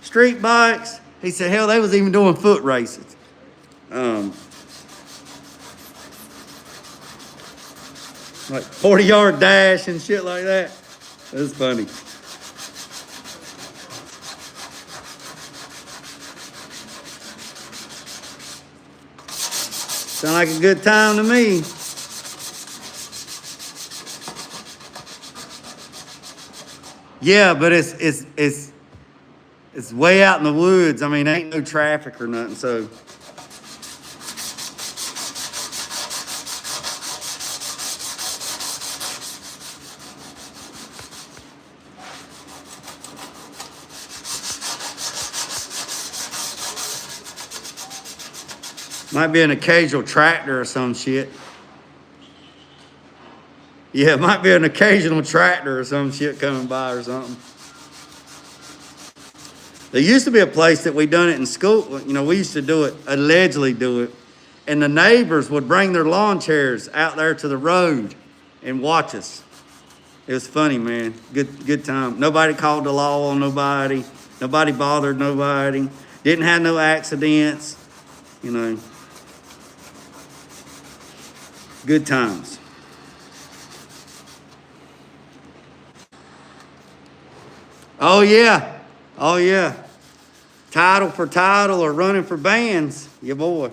street bikes. He said, hell, they was even doing foot races. Like 40-yard dash and shit like that. That's funny. Sound like a good time to me. Yeah, but it's way out in the woods. I mean, ain't no traffic or nothing, so. Might be an occasional tractor or some shit. Yeah, it might be an occasional tractor or some shit coming by or something. There used to be a place that we done it in school. You know, we used to do it, allegedly do it. And the neighbors would bring their lawn chairs out there to the road and watch us. It was funny, man. Good time. Nobody called the law on nobody. Nobody bothered nobody. Didn't have no accidents. You know. Good times. Oh, yeah. Oh, yeah. Title for title or running for bands. Yeah, boy.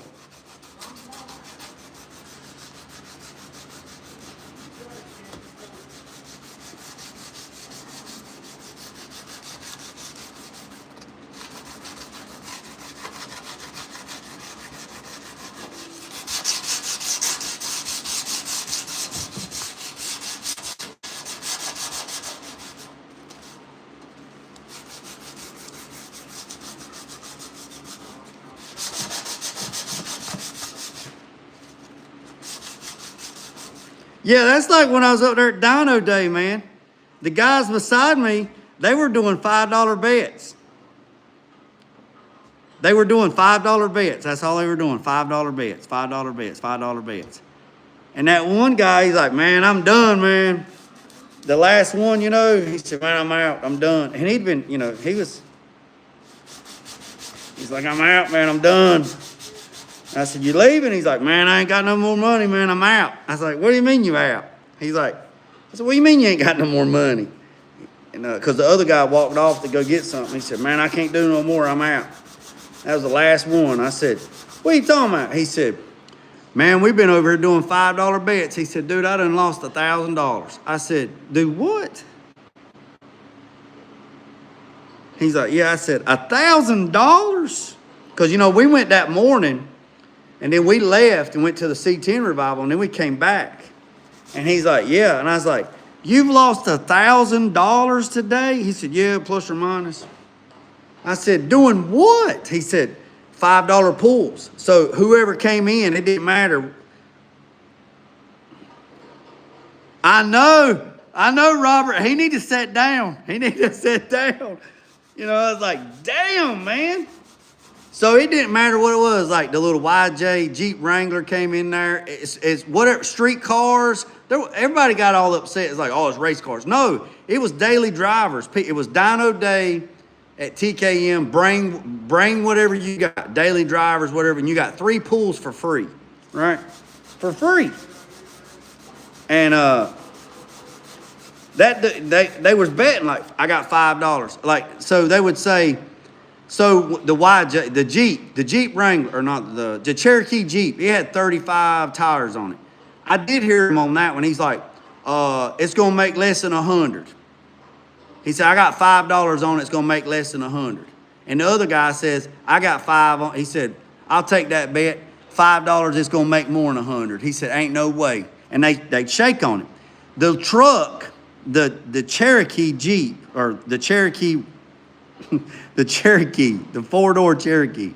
Yeah, that's like when I was up there at Dyno Day, man. The guys beside me, they were doing $5 bets. They were doing $5 bets. That's all they were doing, $5 bets, $5 bets, $5 bets. And that one guy, he's like, man, I'm done, man. The last one, you know, he said, man, I'm out, I'm done. And he'd been, you know, he's like, I'm out, man, I'm done. I said, you leaving? He's like, man, I ain't got no more money, man, I'm out. I was like, what do you mean you out? He's like, I said, what do you mean you ain't got no more money? And because the other guy walked off to go get something. He said, man, I can't do no more, I'm out. That was the last one. I said, what are you talking about? He said, Man, we've been over here doing $5 bets. He said, dude, I done lost $1,000. I said, do what? He's like, yeah. I said, $1,000? Because, you know, we went that morning, and then we left and went to the C10 revival, and then we came back. And he's like, yeah. And I was like, you've lost $1,000 today? He said, yeah, plus or minus. I said, doing what? He said, $5 pulls. So whoever came in, it didn't matter. I know, Robert. He need to sit down. He need to sit down. You know, I was like, damn, man. So it didn't matter what it was. Like the little YJ Jeep Wrangler came in there. It's whatever, street cars. Everybody got all upset. It's like, oh, it's race cars. No, it was daily drivers. It was Dyno Day at TKM. Bring whatever you got. Daily drivers, whatever. And you got 3 pools for free, right? For free. And they was betting like, I got $5. Like, so they would say, so the YJ, the Jeep Wrangler, or not the Cherokee Jeep, it had 35 tires on it. I did hear him on that one. He's like, it's gonna make less than 100. He said, I got $5 on it, it's gonna make less than 100. And the other guy says, I got 5 on. He said, I'll take that bet. $5, it's gonna make more than 100. He said, ain't no way. And they'd shake on it. The truck, the Cherokee Jeep, or the Cherokee, the 4-door Cherokee,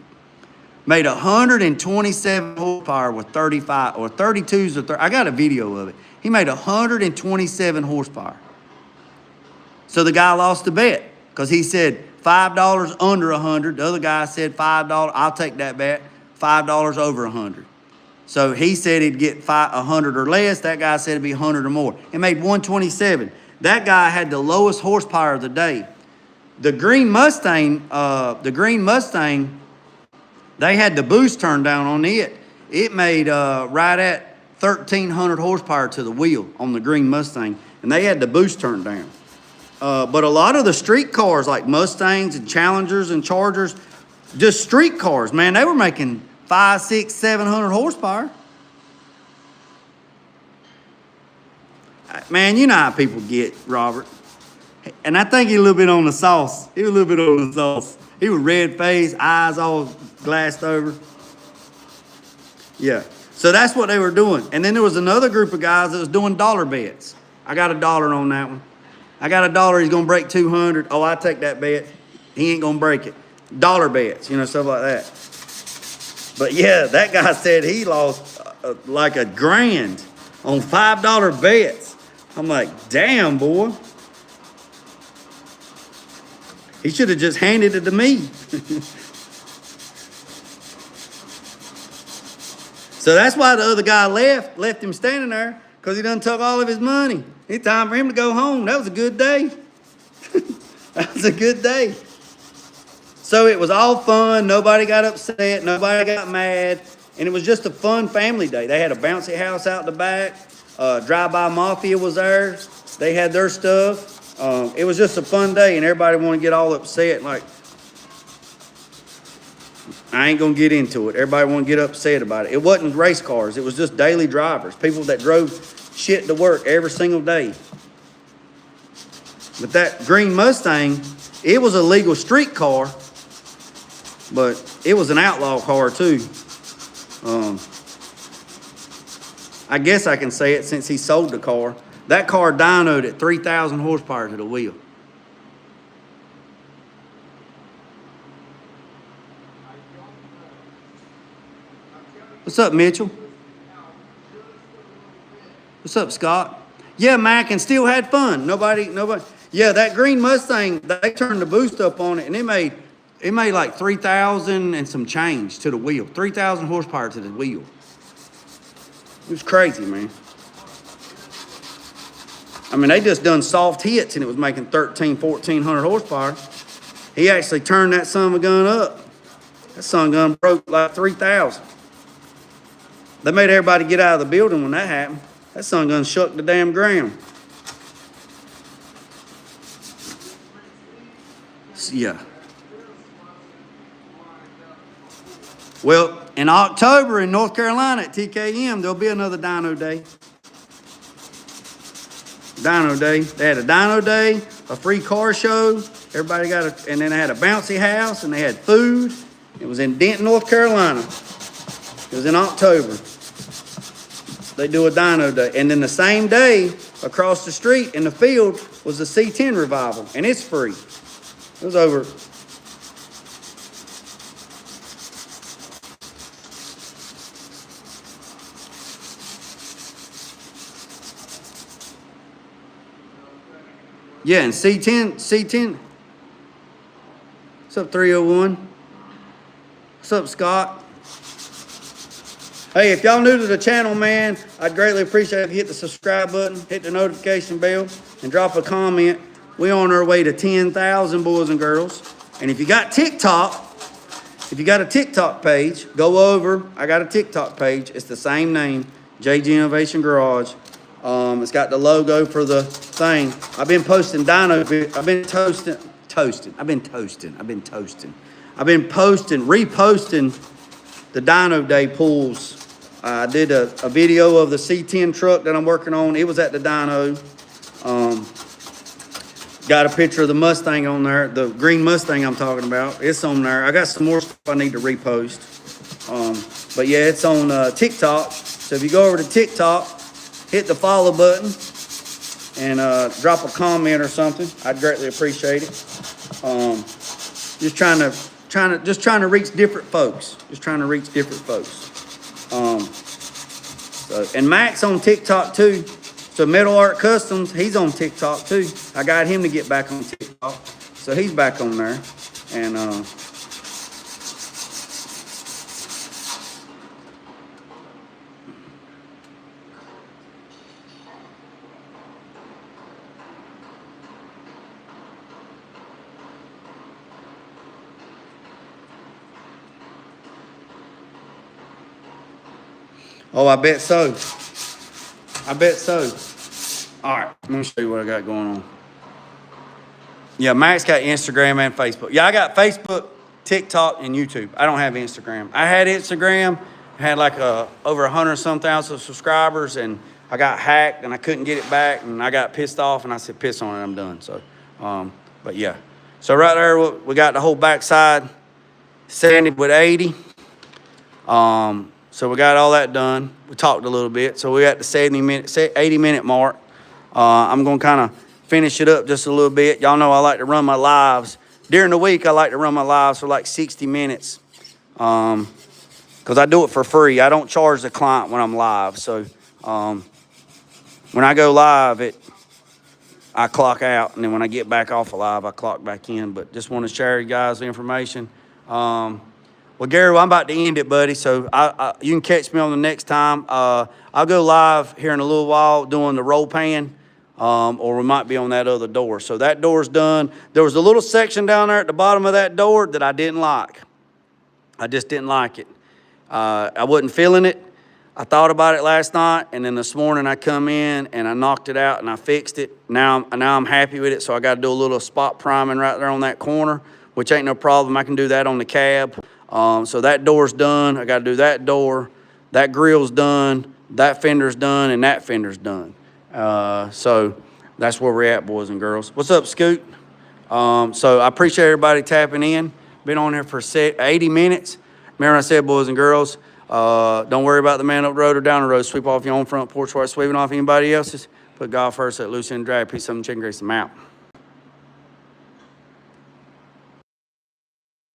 made 127 horsepower with 35 or 32s or 30. I got a video of it. He made 127 horsepower. So the guy lost the bet because he said $5 under 100. The other guy said $5. I'll take that bet. $5 over 100. So he said he'd get 100 or less. That guy said it'd be 100 or more. It made 127. That guy had the lowest horsepower of the day. The green Mustang, they had the boost turned down on it. It made right at 1,300 horsepower to the wheel on the green Mustang, and they had the boost turned down. But a lot of the street cars, like Mustangs and Challengers and Chargers, just street cars, man, they were making 500, 600, 700 horsepower. Man, you know how people get, Robert. And I think he was a little bit on the sauce. He was red faced, eyes all glassed over. Yeah. So that's what they were doing. And then there was another group of guys that was doing dollar bets. I got $1 on that one. I got $1. He's going to break 200. Oh, I take that bet. He ain't going to break it. Dollar bets, you know, stuff like that. But yeah, that guy said he lost like $1,000 on $5 bets. I'm like, damn, boy. He should have just handed it to me. So that's why the other guy left him standing there, because he done took all of his money. It's time for him to go home. That was a good day. That was a good day. So it was all fun. Nobody got upset. Nobody got mad. And it was just a fun family day. They had a bouncy house out the back. Drive-by Mafia was there. They had their stuff. It was just a fun day, and everybody wanted to get all upset. Like, I ain't going to get into it. Everybody wanted to get upset about it. It wasn't race cars. It was just daily drivers, people that drove shit to work every single day. But that green Mustang, it was a legal street car, but it was an outlaw car too. I guess I can say it since he sold the car. That car dynoed at 3,000 horsepower to the wheel. What's up, Mitchell? What's up, Scott? Yeah, Mac, and still had fun. Nobody. Yeah, that green Mustang, they turned the boost up on it, and it made like 3,000 and some change to the wheel. 3,000 horsepower to the wheel. It was crazy, man. I mean, they just done soft hits, and it was making 1,400 horsepower. He actually turned that son of a gun up. That son of a gun broke like 3,000. They made everybody get out of the building when that happened. That son of a gun shook the damn ground. Yeah. Well, in October in North Carolina at TKM, there'll be another Dyno Day. Dyno Day. They had a Dyno Day, a free car show. Everybody got and then they had a bouncy house and they had food. It was in Denton, North Carolina. It was in October. They do a Dyno Day. And then the same day, across the street in the field was the C10 revival, and it's free. It was over. Yeah, and C10. What's up, 301? What's up, Scott? Hey, if y'all new to the channel, man, I'd greatly appreciate it if you hit the subscribe button, hit the notification bell, and drop a comment. We're on our way to 10,000, boys and girls. And if you got TikTok, if you got a TikTok page, go over. I got a TikTok page. It's the same name, JG Innovation Garage. It's got the logo for the thing. I've been posting dyno. I've been reposting the Dyno Day pulls. I did a video of the C10 truck that I'm working on. It was at the dyno. Got a picture of the Mustang on there, the green Mustang I'm talking about. It's on there. I got some more stuff I need to repost. But yeah, it's on TikTok. So if you go over to TikTok, hit the follow button and drop a comment or something. I'd greatly appreciate it. Just trying to reach different folks. And Mac's on TikTok too. So Metal Art Customs, he's on TikTok too. I got him to get back on TikTok. So he's back on there. And oh, I bet so. All right, let me show you what I got going on. Yeah, Max got Instagram and Facebook. Yeah, I got Facebook, TikTok, and YouTube. I don't have Instagram. I had Instagram. I had like over 100-some thousand subscribers, and I got hacked, and I couldn't get it back, and I got pissed off, and I said, piss on it, I'm done. So, but yeah. So right there, we got the whole backside sanded with 80. So we got all that done. We talked a little bit. So we got the 80-minute mark. I'm going to kind of finish it up just a little bit. Y'all know I like to run my lives. During the week, I like to run my lives for like 60 minutes because I do it for free. I don't charge the client when I'm live. So when I go live, I clock out. And then when I get back off of live, I clock back in. But just want to share you guys the information. Well, Gary, I'm about to end it, buddy, so you can catch me on the next time. I'll go live here in a little while doing the roll pan, or we might be on that other door. So that door's done. There was a little section down there at the bottom of that door that I didn't like. I just didn't like it. I wasn't feeling it. I thought about it last night, and then this morning I come in and I knocked it out and I fixed it. Now I'm happy with it, so I got to do a little spot priming right there on that corner, which ain't no problem. I can do that on the cab. So that door's done. I got to do that door. That grill's done. That fender's done, and that fender's done. So that's where we're at, boys and girls. What's up, Scoot? So I appreciate everybody tapping in. Been on here for 80 minutes. Remember I said, boys and girls, don't worry about the man up the road or down the road. Sweep off your own front porch while sweeping off anybody else's. Put God first, let loose and drag. Peace, something, chicken grease, I'm out.